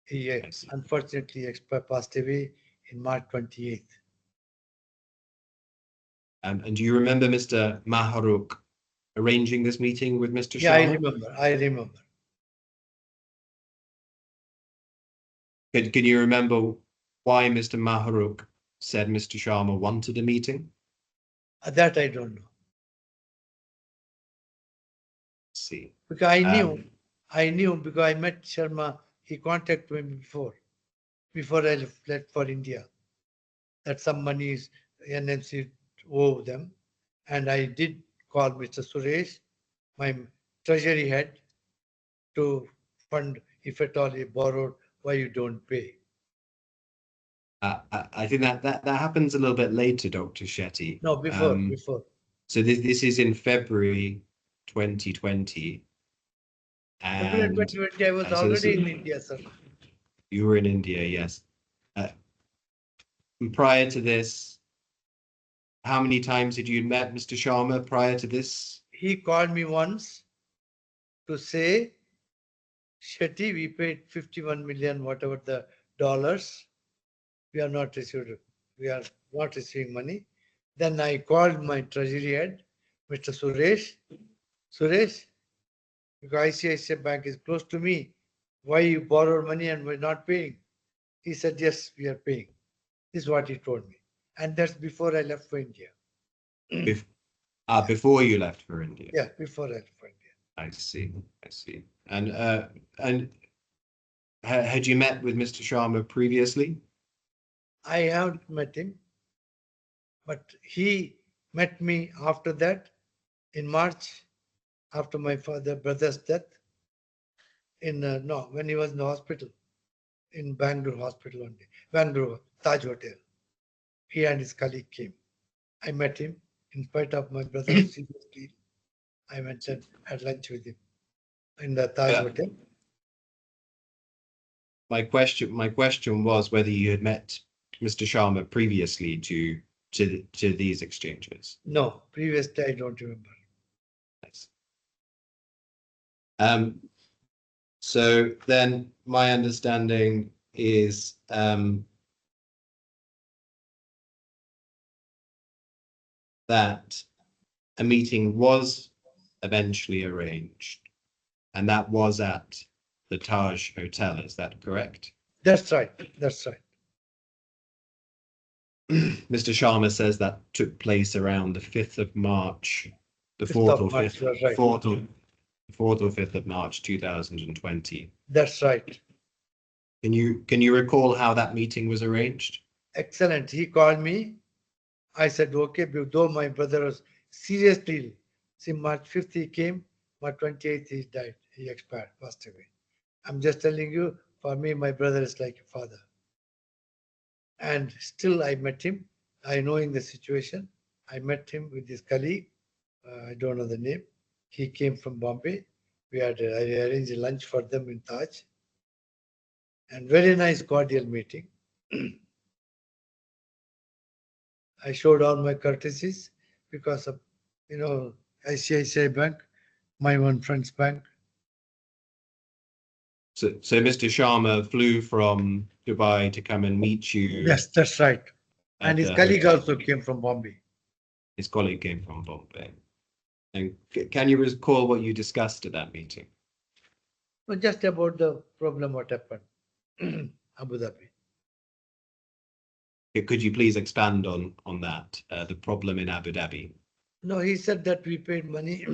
He unfortunately passed away in March 28th. And do you remember Mr. Maharuk arranging this meeting with Mr. Yeah, I Sharma? remember. I remember. Can you remember why Mr. Maharuk said Mr. Sharma wanted a meeting? That I don't know. Let's see. Because I knew because I met Sharma. He contacted me before I left for India, that some money is NMC owe them. And I did call Mr. Suresh, my treasury head, to fund if at all he borrowed, why you don't pay. I think that happens a little bit later, Dr. Shetty. No, before. So this is in February 2020. February And 2020, I was so already in India, sir. you were in India, yes. And prior to this, how many times had you met Mr. Sharma prior to this? He called me once to say, Shetty, we paid 51 million, whatever the dollars. We are not receiving money. Then I called my treasury head, Mr. Suresh. Suresh, because ICICI Bank is close to me, why you borrow money and we're not paying? He said, yes, we are paying. This is what he told me. And that's before I left for India. Before you left for India? Yeah, before I left for India. I see. And had you met with Mr. Sharma previously? I haven't met him, but he met me after that in March, after my brother's death, when he was in the hospital, in Bangalore hospital one day, Bangalore, Taj Hotel. He and his colleague came. I met him in spite of my brother's seriously. I went and had lunch with him in the Taj Hotel. My question was whether you had met Mr. Sharma previously to these exchanges. No, previously I don't remember. Nice. So then my understanding is that a meeting was eventually arranged, and that was at the Taj Hotel. Is that correct? That's right. That's right. Mr. Sharma says that took place around the 5th of March, the 4th or 5th, right. 4th or 5th of March 2020. That's right. Can you recall how that meeting was arranged? Excellent. He called me. I said, okay, though my brother was seriously ill. See, March 5th he came, March 28th he died. He expired, passed away. I'm just telling you, for me, my brother is like a father. And still I met him. I knowing the situation. I met him with his colleague. I don't know the name. He came from Bombay. I arranged a lunch for them in Taj. And very nice cordial meeting. I showed all my courtesies because of, ICICI Bank, my one friend's bank. So Mr. Sharma flew from Dubai to come and meet you. Yes, that's right. And his colleague also came from Bombay. His colleague came from Bombay. And can you recall what you discussed at that meeting? Well, just about the problem what happened, Abu Dhabi. Could you please expand on that, the problem in Abu Dhabi? No, he said that we paid money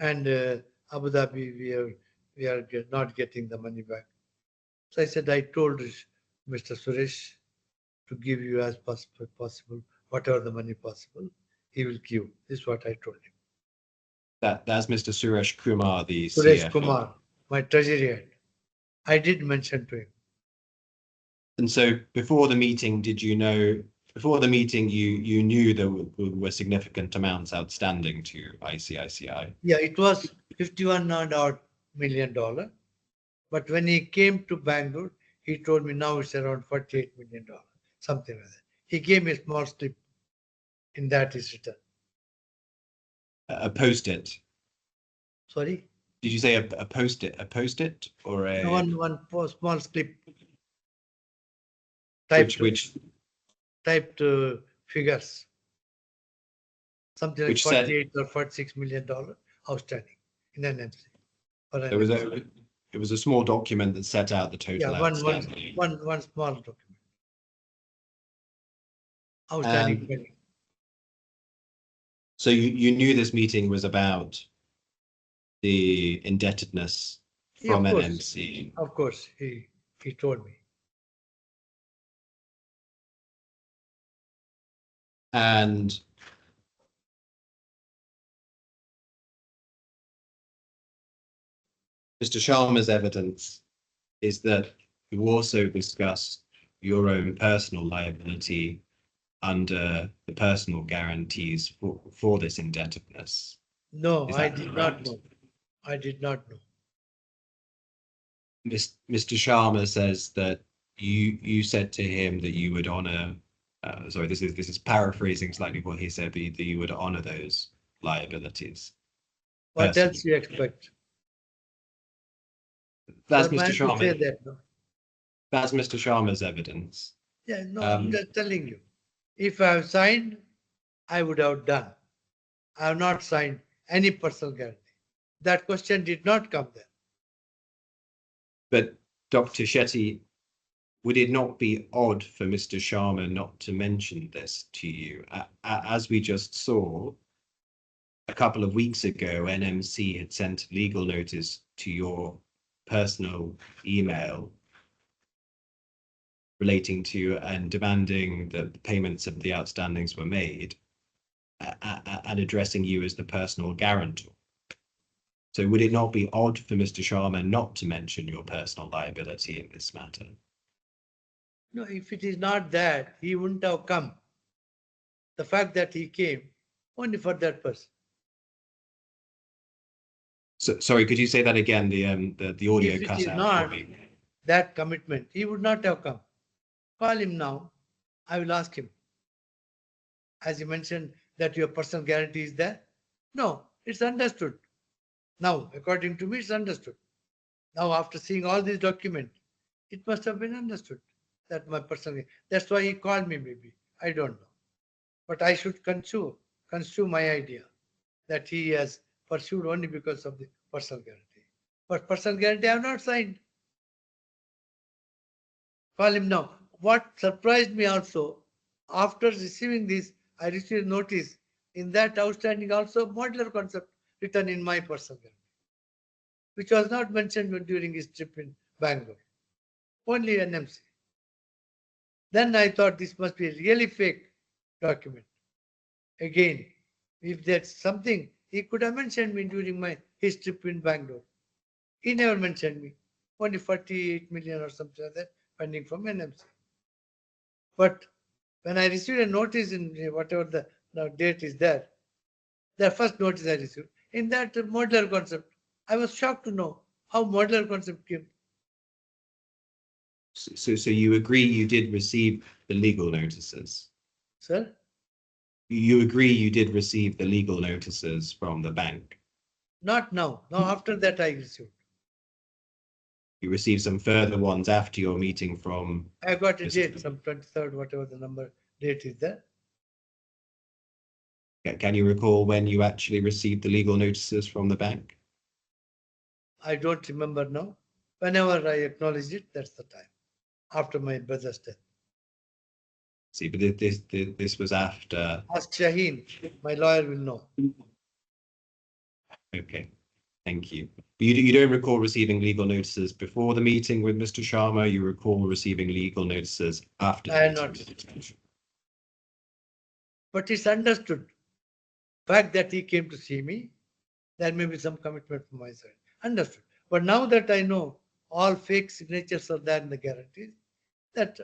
and Abu Dhabi, we are not getting the money back. So I said, I told Mr. Suresh to give you as possible, whatever the money possible, he will give. This is what I told him. That's Mr. Suresh Kumar, the Suresh CFO. Kumar, my treasury head. I did mention to him. And so before the meeting, before the meeting, you knew there were significant amounts outstanding to ICICI? Yeah, it was $51 million. But when he came to Bangalore, he told me now it's around $48 million, something like that. He gave me a small slip. In that is written. A post-it? Sorry? Did you say a post-it? A post-it or a One small slip. Typed figures. Something like Which said- 48 or $46 million outstanding in NMC. There was it was a small document that set out the total Yeah, one outstanding. small document. Outstanding pending. So you knew this meeting was about the indebtedness Yeah, from of course. NMC. Of course, he told me. And Mr. Sharma's evidence is that you also discussed your own personal liability under the personal guarantees for this indebtedness. No, Is I that did correct? not know. I did not know. Mr. Sharma says that you said to him that you would honor. Sorry, this is paraphrasing slightly what he said, that you would honor those liabilities. What Personally. else you expect? That's For Mr. man to say Sharma. that, no? That's Mr. Sharma's evidence. Yeah, no, I'm just telling you. If I have signed, I would have done. I have not signed any personal guarantee. That question did not come there. But Dr. Shetty, would it not be odd for Mr. Sharma not to mention this to you? As we just saw, a couple of weeks ago, NMC had sent legal notice to your personal email relating to and demanding that the payments of the outstandings were made and addressing you as the personal guarantor. So would it not be odd for Mr. Sharma not to mention your personal liability in this matter? No, if it is not that, he wouldn't have come. The fact that he came only for that person. So, sorry, could you say that again? The audio If it cut is out not for me. that commitment, he would not have come. Call him now. I will ask him. As you mentioned that your personal guarantee is there. No, it's understood. Now, according to me, it's understood. Now, after seeing all these documents, it must have been understood that my personal. That's why he called me. Maybe I don't know, but I should construe my idea that he has pursued only because of the personal guarantee. But personal guarantee I have not signed. Call him now. What surprised me also, after receiving this, I received notice in that outstanding also modular concept written in my personal guarantee, which was not mentioned during his trip in Bangalore. Only NMC. Then I thought this must be a really fake document. Again, if there's something, he could have mentioned me during his trip in Bangalore. He never mentioned me. Only 48 million or something like that pending from NMC. But when I received a notice in whatever the date is there, the first notice I received, in that modular concept, I was shocked to know how modular concept came. So you agree you did receive the legal notices? Sir? You agree you did receive the legal notices from the bank? Not now. Now after that I received. You received some further ones after your meeting from... I got a date, some 23rd, whatever the number date is there. Can you recall when you actually received the legal notices from the bank? I don't remember now. Whenever I acknowledge it, that's the time. After my brother's death. See, but this was after. Ask Shaheen, my lawyer will know. Okay, thank you. But you don't recall receiving legal notices before the meeting with Mr. Sharma. You recall receiving legal notices after the I meeting not. with Mr. Sharma. But it's understood. Fact that he came to see me, there may be some commitment from my side. Understood. But now that I know all fake signatures are there in the guarantees, that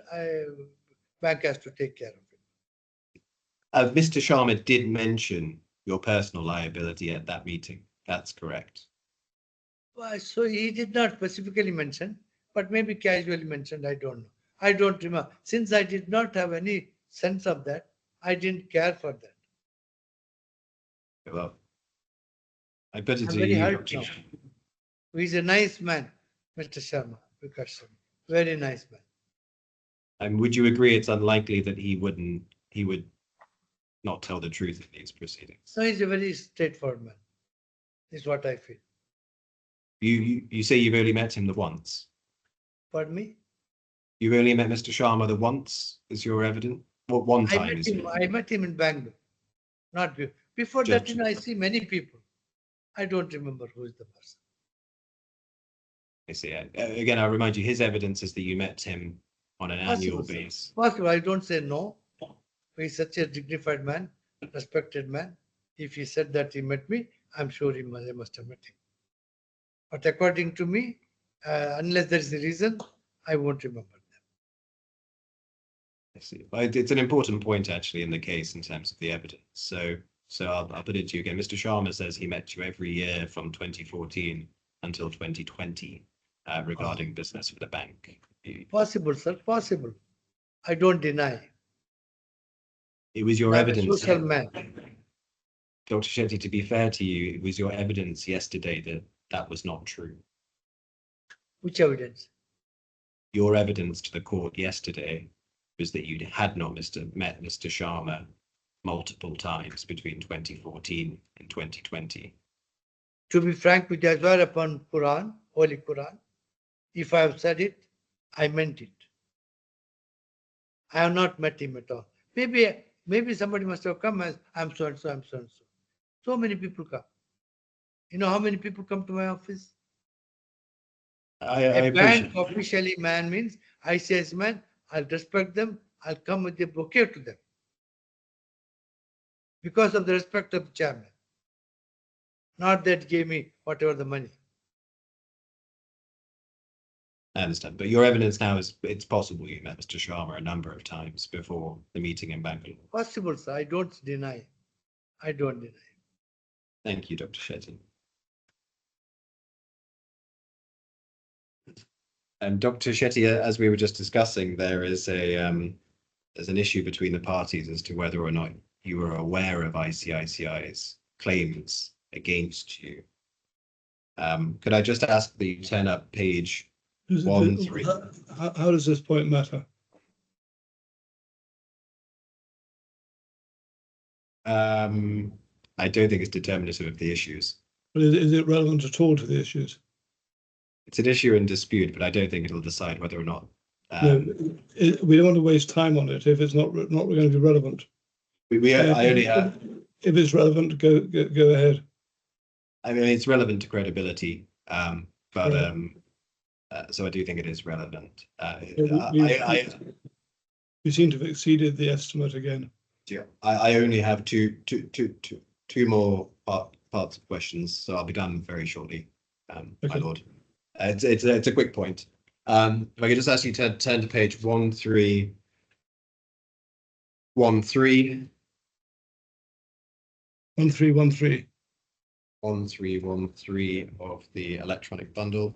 bank has to take care of it. Mr. Sharma did mention your personal liability at that meeting. That's correct. So he did not specifically mention, but maybe casually mentioned. I don't know. I don't remember. Since I did not have any sense of that, I didn't care for that. Well, I put it I'm to very you, hurt Dr. now. He's a nice man, Mr. Sharma, Vikas Sharma. Very nice man. And would you agree it's unlikely that he would not tell the truth in these proceedings? So he's a very straightforward man, is what I feel. You say you've only met him the once. Pardon me? You've only met Mr. Sharma the once, is your evidence? What one time is it? I met him in Bangalore. Not before that, I see many people. I don't remember who is the person. I see. Again, I'll remind you, his evidence is that you met him on an annual basis. Possible. I don't say no. He's such a dignified man, respected man. If he said that he met me, I'm sure I must have met him. But according to me, unless there is a reason, I won't remember them. I see. Well, it's an important point actually in the case in terms of the evidence. So I'll put it to you again. Mr. Sharma says he met you every year from 2014 until 2020 regarding business with the bank. Possible, sir. Possible. I don't deny. It was your I'm evidence. a social man. Dr. Shetty, to be fair to you, it was your evidence yesterday that that was not true. Which evidence? Your evidence to the court yesterday was that you had not met Mr. Sharma multiple times between 2014 and 2020. To be frank with you, I swear upon Quran, Holy Quran, if I have said it, I meant it. I have not met him at all. Maybe somebody must have come as I'm so and so, I'm so and so. So many people come. You know how many people come to my office? I Bank appreciate. officially man means ICICI man. I'll respect them. I'll come with a bouquet to them because of the respect of the chairman. Not that gave me whatever the money. I understand, but your evidence now is it's possible you met Mr. Sharma a number of times before the meeting in Bangalore. Possible, sir. I don't deny. I don't deny. Thank you, Dr. Shetty. And Dr. Shetty, as we were just discussing, there is there's an issue between the parties as to whether or not you were aware of ICICI's claims against you. Could I just ask that you turn up page 13? How does this point matter? I don't think it's determinative of the issues. But is it relevant at all to the issues? It's an issue in dispute, but I don't think it'll decide whether or not. No, we don't want to waste time on it if it's not going to be relevant. I only have. If it's relevant, go ahead. I mean, it's relevant to credibility, but Right. So I do think it is relevant. We seem to have exceeded the estimate again. Yeah, I only have two more parts of questions, so I'll be done very shortly, my lord. It's a quick point. If I could just ask you to turn to page 1313. 1313. 1313 of the electronic bundle.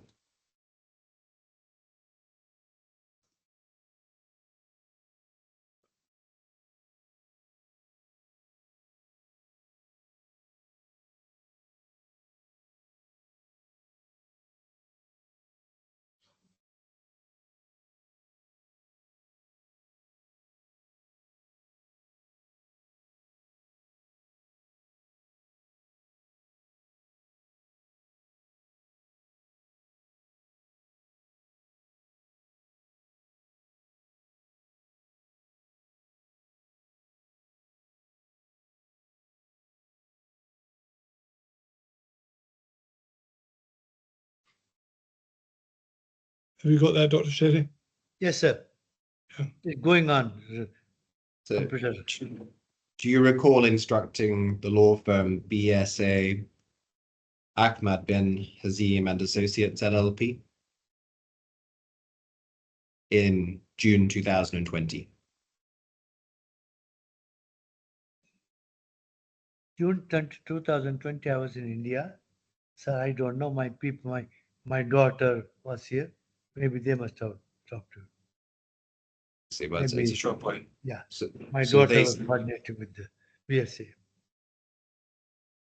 Have you got that, Dr. Shetty? Yes, sir. Yeah. It's going on. So, Computer. do you recall instructing the law firm BSA Ahmad bin Hazim and Associates LLP in June 2020? June 2020, I was in India. Sir, I don't know. My people, my daughter was here. Maybe they must have talked to you. See, well, it's a short point. Yeah. So, My so daughter they, was coordinating with the BSA.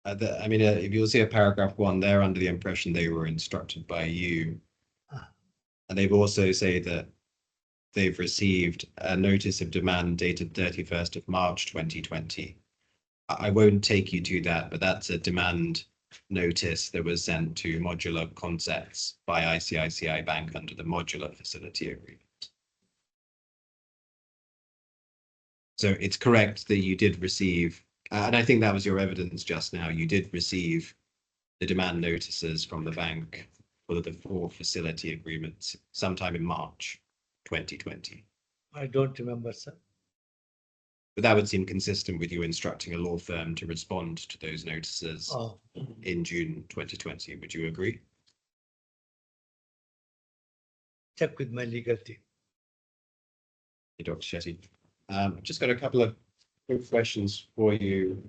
I mean, if you'll see a paragraph 1, they're under the impression they were instructed by you. Ah. And they've also say that they've received a notice of demand dated 31st of March 2020. I won't take you to that, but that's a demand notice that was sent to Modular Concepts by ICICI Bank under the Modular Facility Agreement. So it's correct that you did receive, and I think that was your evidence just now, you did receive the demand notices from the bank for the 4 facility agreements sometime in March 2020. I don't remember, sir. But that would seem consistent with you instructing a law firm to respond to those notices Oh, in June 2020. Would you agree? check with my legal team. Hey, Dr. Shetty. I've just got a couple of quick questions for you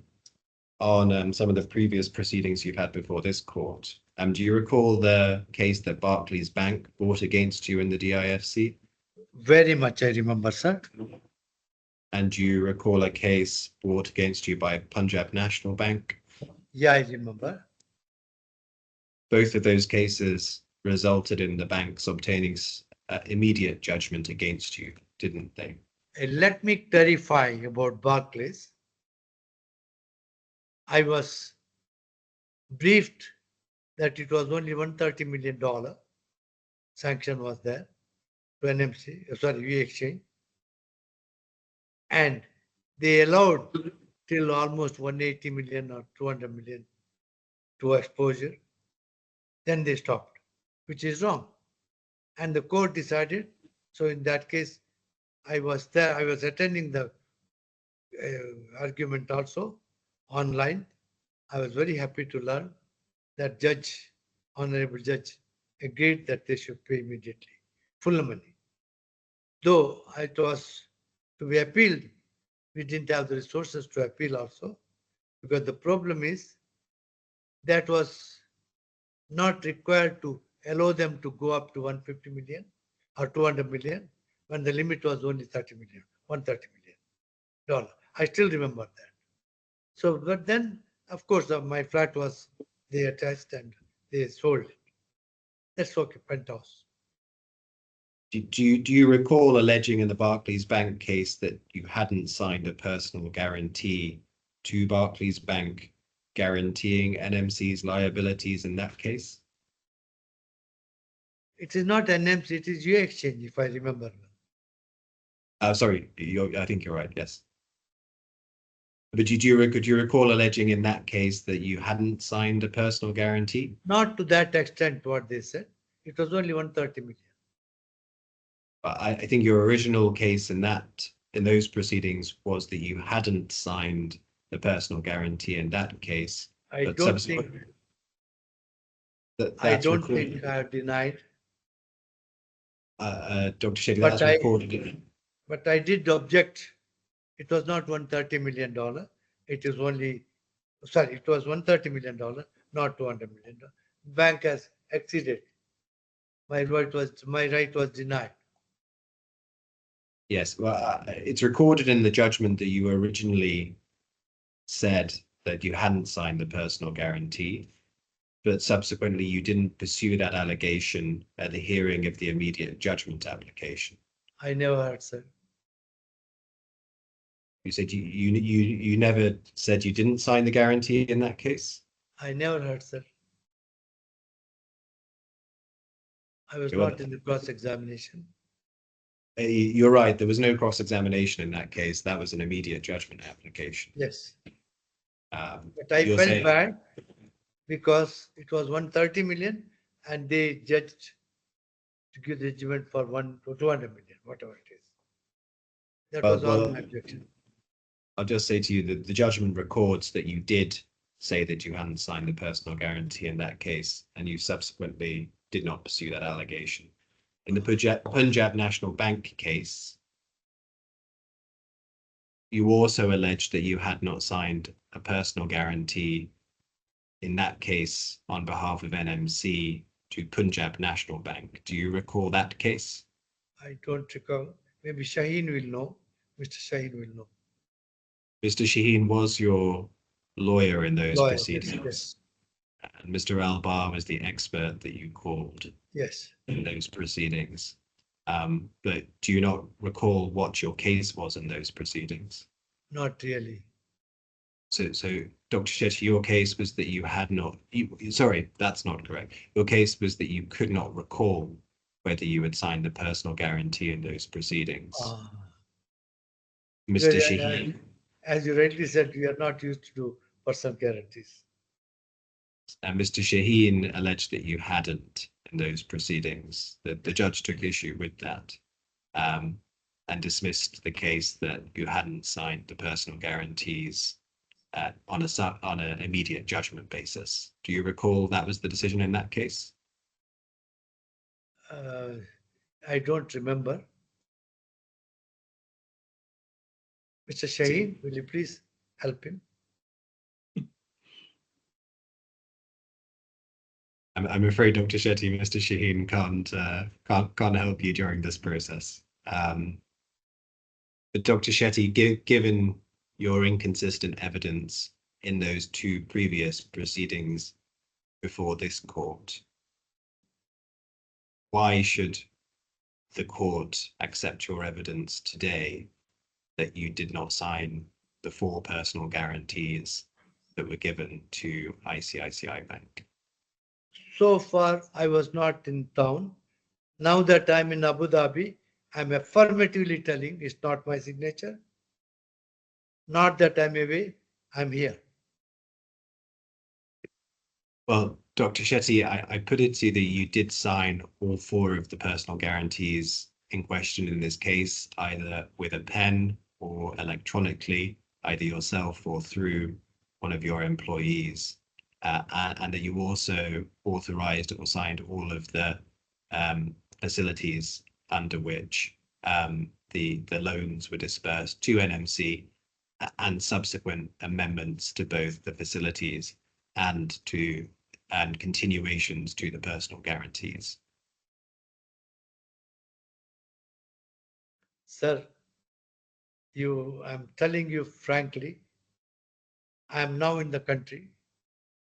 on some of the previous proceedings you've had before this court. Do you recall the case that Barclays Bank brought against you in the DIFC? Very much I remember, sir. And do you recall a case brought against you by Punjab National Bank? Yeah, I remember. Both of those cases resulted in the banks obtaining immediate judgment against you, didn't they? Let me clarify about Barclays. I was briefed that it was only $130 million sanction was there to NMC, sorry, exchange. And they allowed till almost 180 million or 200 million to exposure. Then they stopped, which is wrong. And the court decided. So in that case, I was there. I was attending the argument also online. I was very happy to learn that judge, honorable judge, agreed that they should pay immediately, full money. Though it was to be appealed, we didn't have the resources to appeal also, because the problem is that was not required to allow them to go up to 150 million or 200 million when the limit was only 30 million, $130 million. I still remember that. So, but then, of course, my flat was, they attached and they sold it. That's okay, penthouse. Do you recall alleging in the Barclays Bank case that you hadn't signed a personal guarantee to Barclays Bank guaranteeing NMC's liabilities in that case? It is not NMC, it is U exchange, if I remember. Sorry, I think you're right, yes. But could you recall alleging in that case that you hadn't signed a personal guarantee? Not to that extent what they said. It was only 130 million. I think your original case in those proceedings was that you hadn't signed the personal guarantee in that case. I don't think I have denied. Dr. Shetty, that's recorded. But I did object. It was not $130 million. It is only, sorry, it was $130 million, not $200 million. Bank has exceeded. My right was denied. Yes, well, it's recorded in the judgment that you originally said that you hadn't signed the personal guarantee, but subsequently you didn't pursue that allegation at the hearing of the immediate judgment application. I never heard, sir. You said you never said you didn't sign the guarantee in that case? I never heard, sir. I was not in the cross-examination. You're right. There was no cross-examination in that case. That was an immediate judgment application. Yes. But I felt bad because it was 130 million and they judged to give the judgment for 1 to 200 million, whatever it is. That Well, was all well, my objection. I'll just say to you that the judgment records that you did say that you hadn't signed the personal guarantee in that case, and you subsequently did not pursue that allegation. In the Punjab National Bank case, you also alleged that you had not signed a personal guarantee in that case on behalf of NMC to Punjab National Bank. Do you recall that case? I don't recall. Maybe Shaheen will know. Mr. Shaheen will know. Mr. Shaheen was your lawyer in those Lawyer, proceedings. yes. And Mr. Albar was the expert that you called Yes. in those proceedings. But do you not recall what your case was in those proceedings? Not really. So Dr. Shetty, your case was that you had not, sorry, that's not correct. Your case was that you could not recall whether you had signed the personal guarantee in those proceedings. Mr. Shaheen. As you rightly said, we are not used to do personal guarantees. And Mr. Shaheen alleged that you hadn't in those proceedings. The judge took issue with that and dismissed the case that you hadn't signed the personal guarantees on an immediate judgment basis. Do you recall that was the decision in that case? I don't remember. Mr. Shaheen, will you please help him? I'm afraid, Dr. Shetty, Mr. Shaheen can't help you during this process. But Dr. Shetty, given your inconsistent evidence in those two previous proceedings before this court, why should the court accept your evidence today that you did not sign the 4 personal guarantees that were given to ICICI Bank? So far, I was not in town. Now that I'm in Abu Dhabi, I'm affirmatively telling it's not my signature. Not that I'm away, I'm here. Well, Dr. Shetty, I put it to you that you did sign all 4 of the personal guarantees in question in this case, either with a pen or electronically, either yourself or through one of your employees, and that you also authorized or signed all of the facilities under which the loans were dispersed to NMC, and subsequent amendments to both the facilities and continuations to the personal guarantees. Sir, I'm telling you frankly, I am now in the country.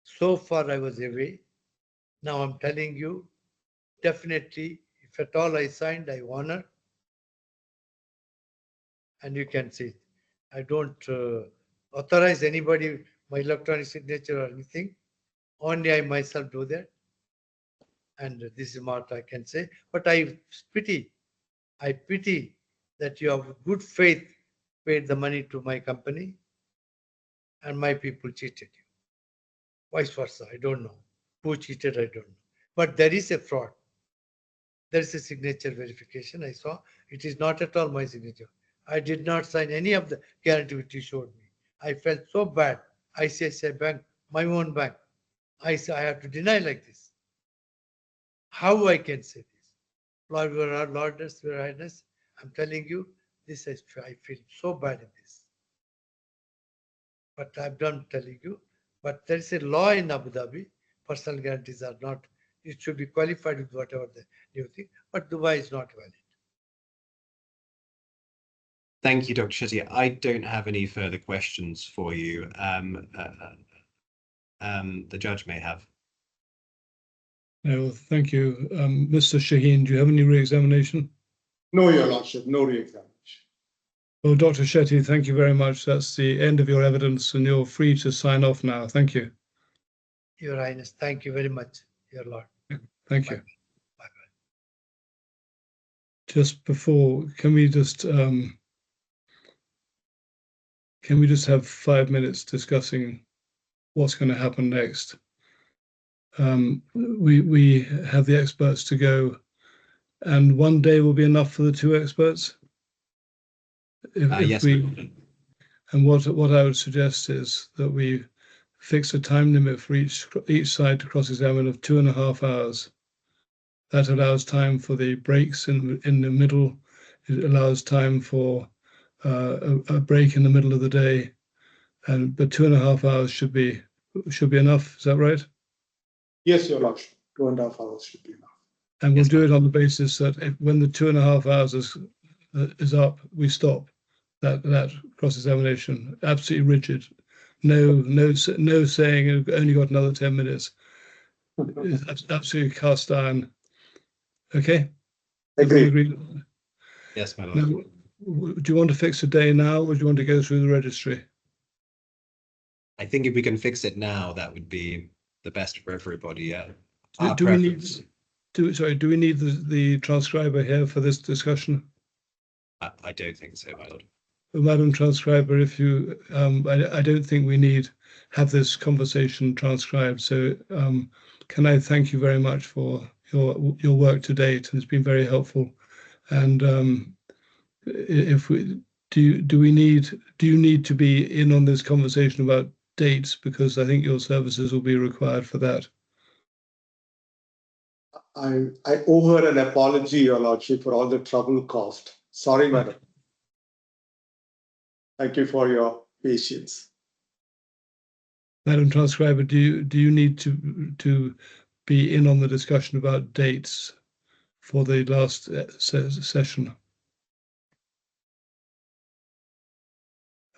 So far I was away. Now I'm telling you, definitely, if at all I signed, I honor. And you can see, I don't authorize anybody my electronic signature or anything. Only I myself do that. And this is what I can say. But I pity that you have good faith paid the money to my company and my people cheated you. Vice versa, I don't know. Who cheated, I don't know. But there is a fraud. There is a signature verification I saw. It is not at all my signature. I did not sign any of the guarantee which you showed me. I felt so bad. ICICI Bank, my own bank. I have to deny like this. How I can say this? Lordess, Your Highness, I'm telling you, this I feel so bad in this. But I'm done telling you. But there is a law in Abu Dhabi. Personal guarantees are not, it should be qualified with whatever the new thing, but Dubai is not valid. Thank you, Dr. Shetty. I don't have any further questions for you. The judge may have. No, thank you. Mr. Shaheen, do you have any re-examination? No, Your Lordship, no re-examination. Well, Dr. Shetty, thank you very much. That's the end of your evidence, and you're free to sign off now. Thank you. Your Highness, thank you very much, Your Lord. Thank you. Bye-bye. Just before, can we just have 5 minutes discussing what's going to happen next? We have the experts to go And 1 day will be enough for the two experts? Yes. And what I would suggest is that we fix a time limit for each side to cross-examine of 2.5 hours. That allows time for the breaks in the middle. It allows time for a break in the middle of the day, but 2.5 hours should be enough. Is that right? Yes, Your Lordship, 2.5 hours should be enough. And we'll Yes, do ma'am. it on the basis that when the 2.5 hours is up, we stop that cross-examination. Absolutely rigid. No saying you've only got another 10 minutes. It's absolutely cast iron. Okay. Everyone Agreed. agree? Yes, my lord. Now, do you want to fix a day now, or do you want to go through the registry? I think if we can fix it now, that would be the best for everybody. Yeah. Do we need the transcriber here for this discussion? I don't think so, my lord. Madam Transcriber, if you, I don't think we have this conversation transcribed. So can I thank you very much for your work to date, and it's been very helpful. And if we do you need to be in on this conversation about dates, because I think your services will be required for that. I owe her an apology, Your Lordship, for all the trouble caused. Sorry, madam. Thank you for your patience. Madam Transcriber, do you need to be in on the discussion about dates for the last session?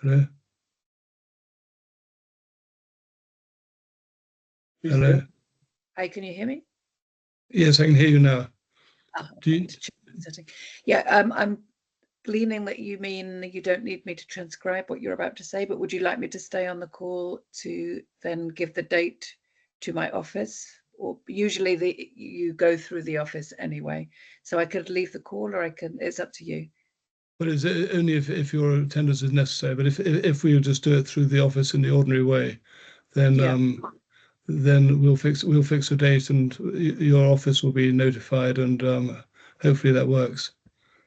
Hello? Please Hello? go. Hi, can you hear me? Yes, I can hear you now. Ah, Do you- setting. Yeah, I'm gleaning that you mean you don't need me to transcribe what you're about to say, but would you like me to stay on the call to then give the date to my office? Or usually you go through the office anyway, so I could leave the call, or it's up to you. But it's only if your attendance is necessary. But if we just do it through the office in the ordinary way, then Yeah. then we'll fix a date, and your office will be notified, and hopefully that works.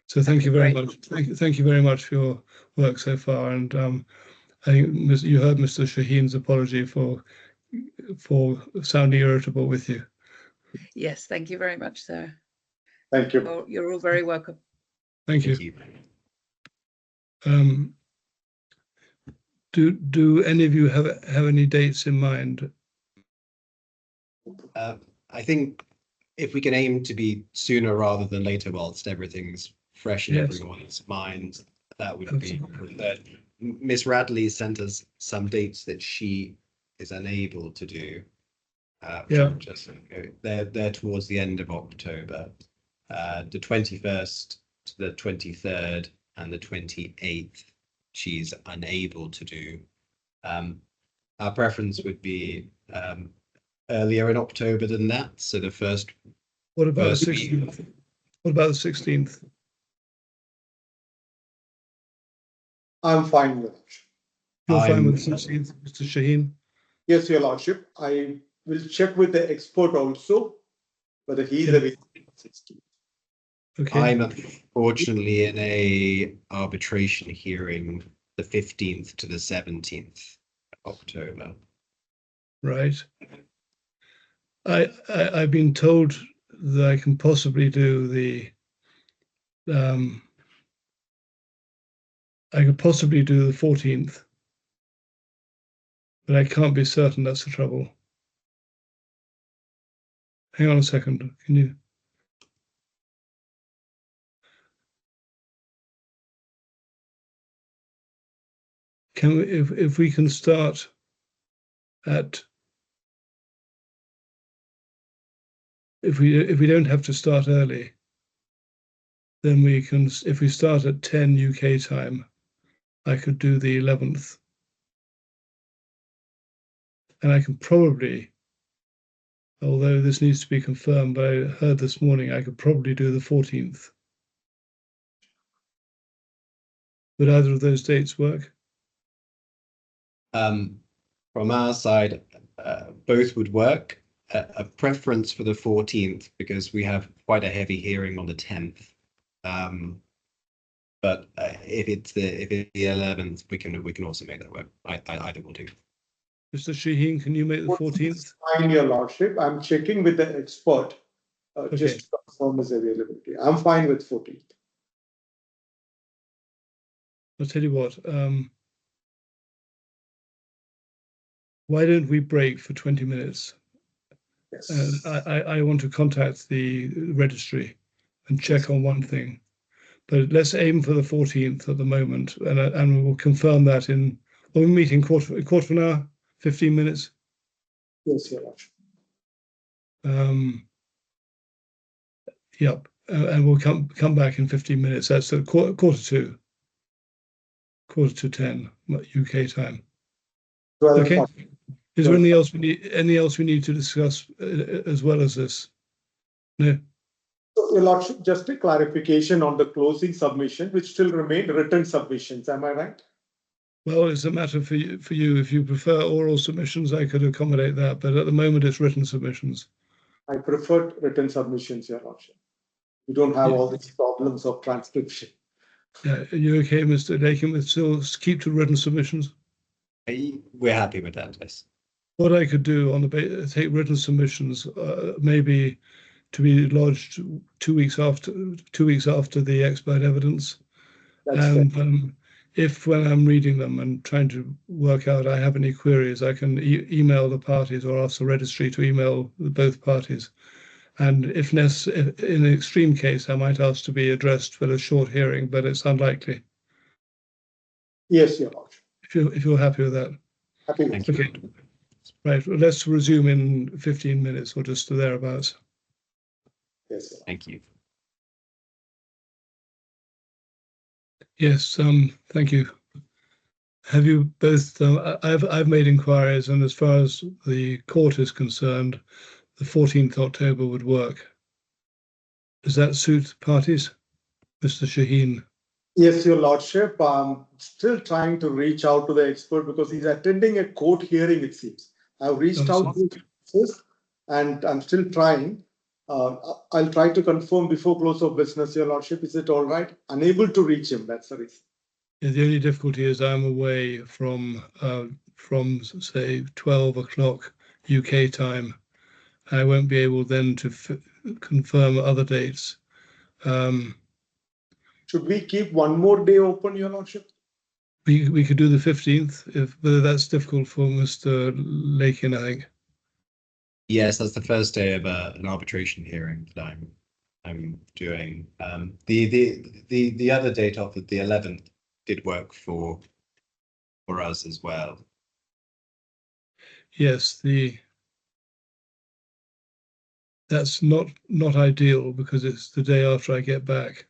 So thank you very much. Thank you very much for your work so far. And I think you heard Mr. Shaheen's apology for sounding irritable with you. Yes, thank you very much, sir. Thank you. You're all very welcome. Thank you. Thank you. Do any of you have any dates in mind? I think if we can aim to be sooner rather than later, whilst everything's fresh in Yes. everyone's mind, that would Absolutely. be. Miss Radley sent us some dates that she is unable to do. Yeah. They're towards the end of October, the 21st to the 23rd and the 28th. She's unable to do. Our preference would be earlier in October than that. So the first. What about the First 16th? What about the 16th? I'm fine, Your Lordship. You're fine I'm- with the 16th, Mr. Shaheen? Yes, Your Lordship. I will check with the expert also whether he is Yeah. available. Okay. I'm unfortunately in a arbitration hearing the 15th to the 17th October. Right. I've been told that I can possibly do the I could possibly do the 14th, but I can't be certain. That's the trouble. Hang on a second. Can you? Can we, if we can start at, if we don't have to start early, then we can, if we start at 10 UK time, I could do the 11th. And I can probably, although this needs to be confirmed, but I heard this morning I could probably do the 14th. Would either of those dates work? From our side, both would work. a preference for the 14th because we have quite a heavy hearing on the 10th. But if it's the 11th, we can also make that work. Either will do. Mr. Shaheen, can you make the 14th? Fine, Your Lordship. I'm checking with the expert just to confirm his availability. I'm fine with 14th. I'll tell you what. Why don't we break for 20 minutes? Yes. I want to contact the registry and check on one thing. But let's aim for the 14th at the moment, and we will confirm that in. We're meeting quarter of an hour, 15 minutes. Yes, Your Lordship. Yep, and we'll come back in 15 minutes. That's at quarter to 10 UK time. 12, Okay. 40. Is there anything else we need? Anything else we need to discuss as well as this? No. So, Your Lordship, just a clarification on the closing submission, which still remain written submissions. Am I right? Well, it's a matter for you. If you prefer oral submissions, I could accommodate that. But at the moment, it's written submissions. I prefer written submissions, Your Lordship. You don't have all these problems of transcription. Yeah, are you okay, Mr. Dakin, with still keep to written submissions? We're happy with that, yes. What I could do on the take written submissions, maybe to be lodged 2 weeks after the expert evidence. That's And if when I'm reading them and trying to work out I have any queries, I can email the parties or ask the registry to email both parties. And if necessary, in an extreme case, I might ask to be addressed for a short hearing, but it's unlikely. Yes, Your Lordship. If you're happy with that. Happy with Thank you. Okay. Right. Well, let's resume in 15 minutes or just thereabouts. Yes, Your Thank you. Yes. Thank you. Have you both? I've made inquiries, and as far as the court is concerned, the 14th October would work. Does that suit parties, Mr. Shaheen? Yes, Your Lordship. I'm still trying to reach out to the expert because he's attending a court hearing, it seems. I've reached out to him and I'm still trying. I'll try to confirm before close of business, Your Lordship. Is it all right? Unable to reach him, that's the reason. Yeah, the only difficulty is I'm away from say 12 o'clock UK time. I won't be able then to confirm other dates. Should we keep one more day open, Your Lordship? We could do the 15th, but that's difficult for Mr. Lakin, I think. Yes, that's the first day of an arbitration hearing that I'm doing. The other date of the 11th did work for us as well. Yes, that's not ideal because it's the day after I get back,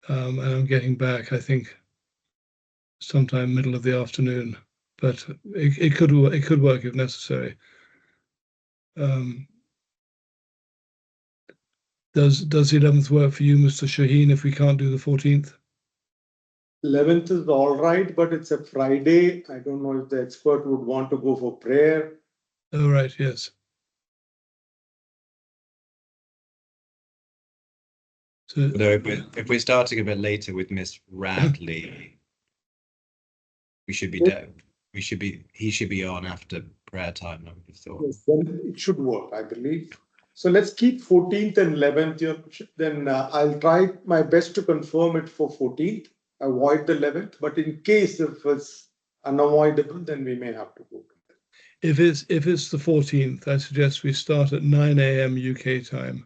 and I'm getting back, I think, sometime middle of the afternoon. But it could work if necessary. Does the 11th work for you, Mr. Shaheen, if we can't do the 14th? 11th is all right, but it's a Friday. I don't know if the expert would want to go for prayer. Oh, right, yes. So, Although if we're starting a bit later with Miss Radley, we should be done. He should be on after prayer time, I would have thought. Yes, then it should work, I believe. So let's keep 14th and 11th. Then I'll try my best to confirm it for 14th, avoid the 11th. But in case if it's unavoidable, then we may have to go. if it's the 14th, I suggest we start at 9 a.m. UK time.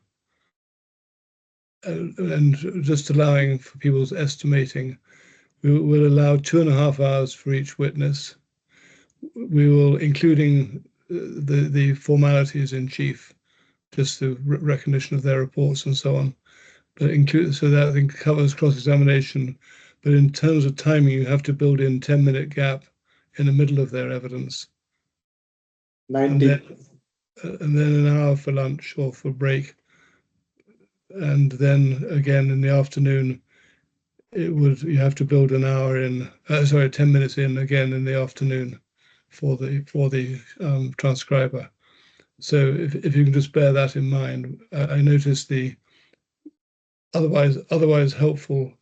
And just allowing for people's estimating, we will allow 2.5 hours for each witness. We will, including the formalities in chief, just the recognition of their reports and so on. But so that I think covers cross-examination. But in terms of timing, you have to build in 10-minute gap in the middle of their evidence. 90. And then an hour for lunch or for break. And then again in the afternoon, you have to build an hour in, 10 minutes in again in the afternoon for the transcriber. So if you can just bear that in mind, I noticed the otherwise helpful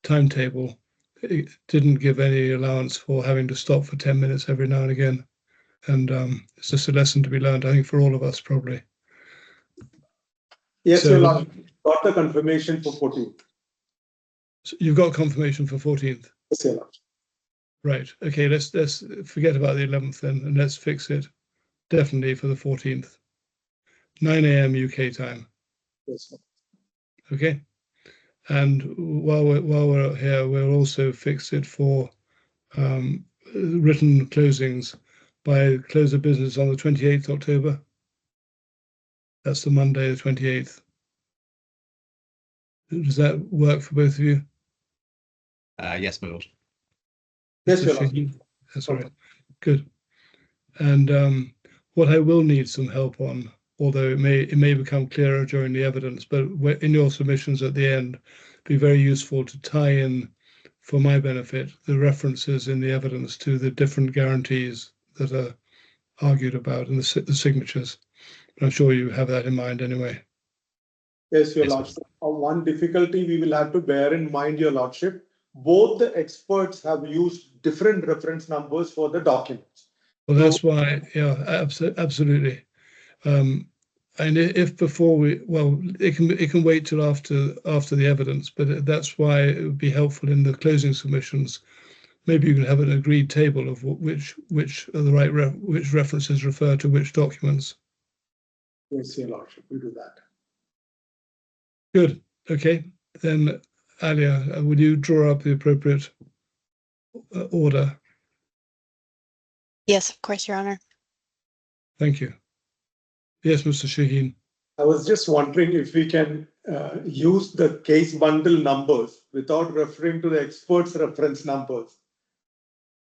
timetable. It didn't give any allowance for having to stop for 10 minutes every now and again. And it's just a lesson to be learned, I think, for all of us, probably. Yes, So, Your Lordship. Got the confirmation for 14th. So you've got confirmation for 14th? Yes, Your Lordship. Right. Okay, let's forget about the 11th then, and let's fix it definitely for the 14th. 9 a.m. UK time. Yes, sir. Okay. And while we're here, we'll also fix it for written closings by close of business on the 28th October. That's the Monday, the 28th. Does that work for both of you? Yes, my lord. Yes, Mr. Your Lordship. Shaheen? That's all right. Good. And what I will need some help on, although it may become clearer during the evidence, but in your submissions at the end, be very useful to tie in, for my benefit, the references in the evidence to the different guarantees that are argued about and the signatures. I'm sure you have that in mind anyway. Yes, Your Yes, Lordship. One difficulty we will have to bear in mind, Your Lordship, both the experts have used different reference numbers for the documents. Well, that's why, yeah, absolutely. And if before it can wait till after the evidence, but that's why it would be helpful in the closing submissions. Maybe you can have an agreed table of which are the right which references refer to which documents. Yes, Your Lordship, we do that. Good. Okay. Then, Alia, will you draw up the appropriate order? Yes, of course, Your Honor. Thank you. Yes, Mr. Shaheen. I was just wondering if we can use the case bundle numbers without referring to the experts' reference numbers.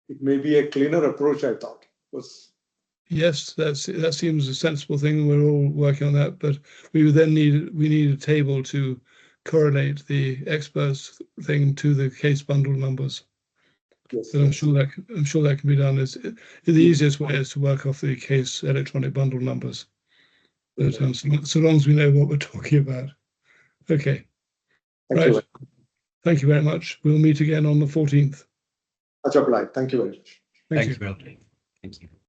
It may be a cleaner approach, I thought. Yes, that seems a sensible thing. We're all working on that, but we then need a table to correlate the experts thing to the case bundle numbers. Yes, But I'm sure that can be done. The easiest way is to work off the case electronic bundle numbers. But so long as we know what we're talking about. Okay. Right. Thank you very much. We'll meet again on the 14th. Much obliged. Thank you very much. Thank you. Thank you.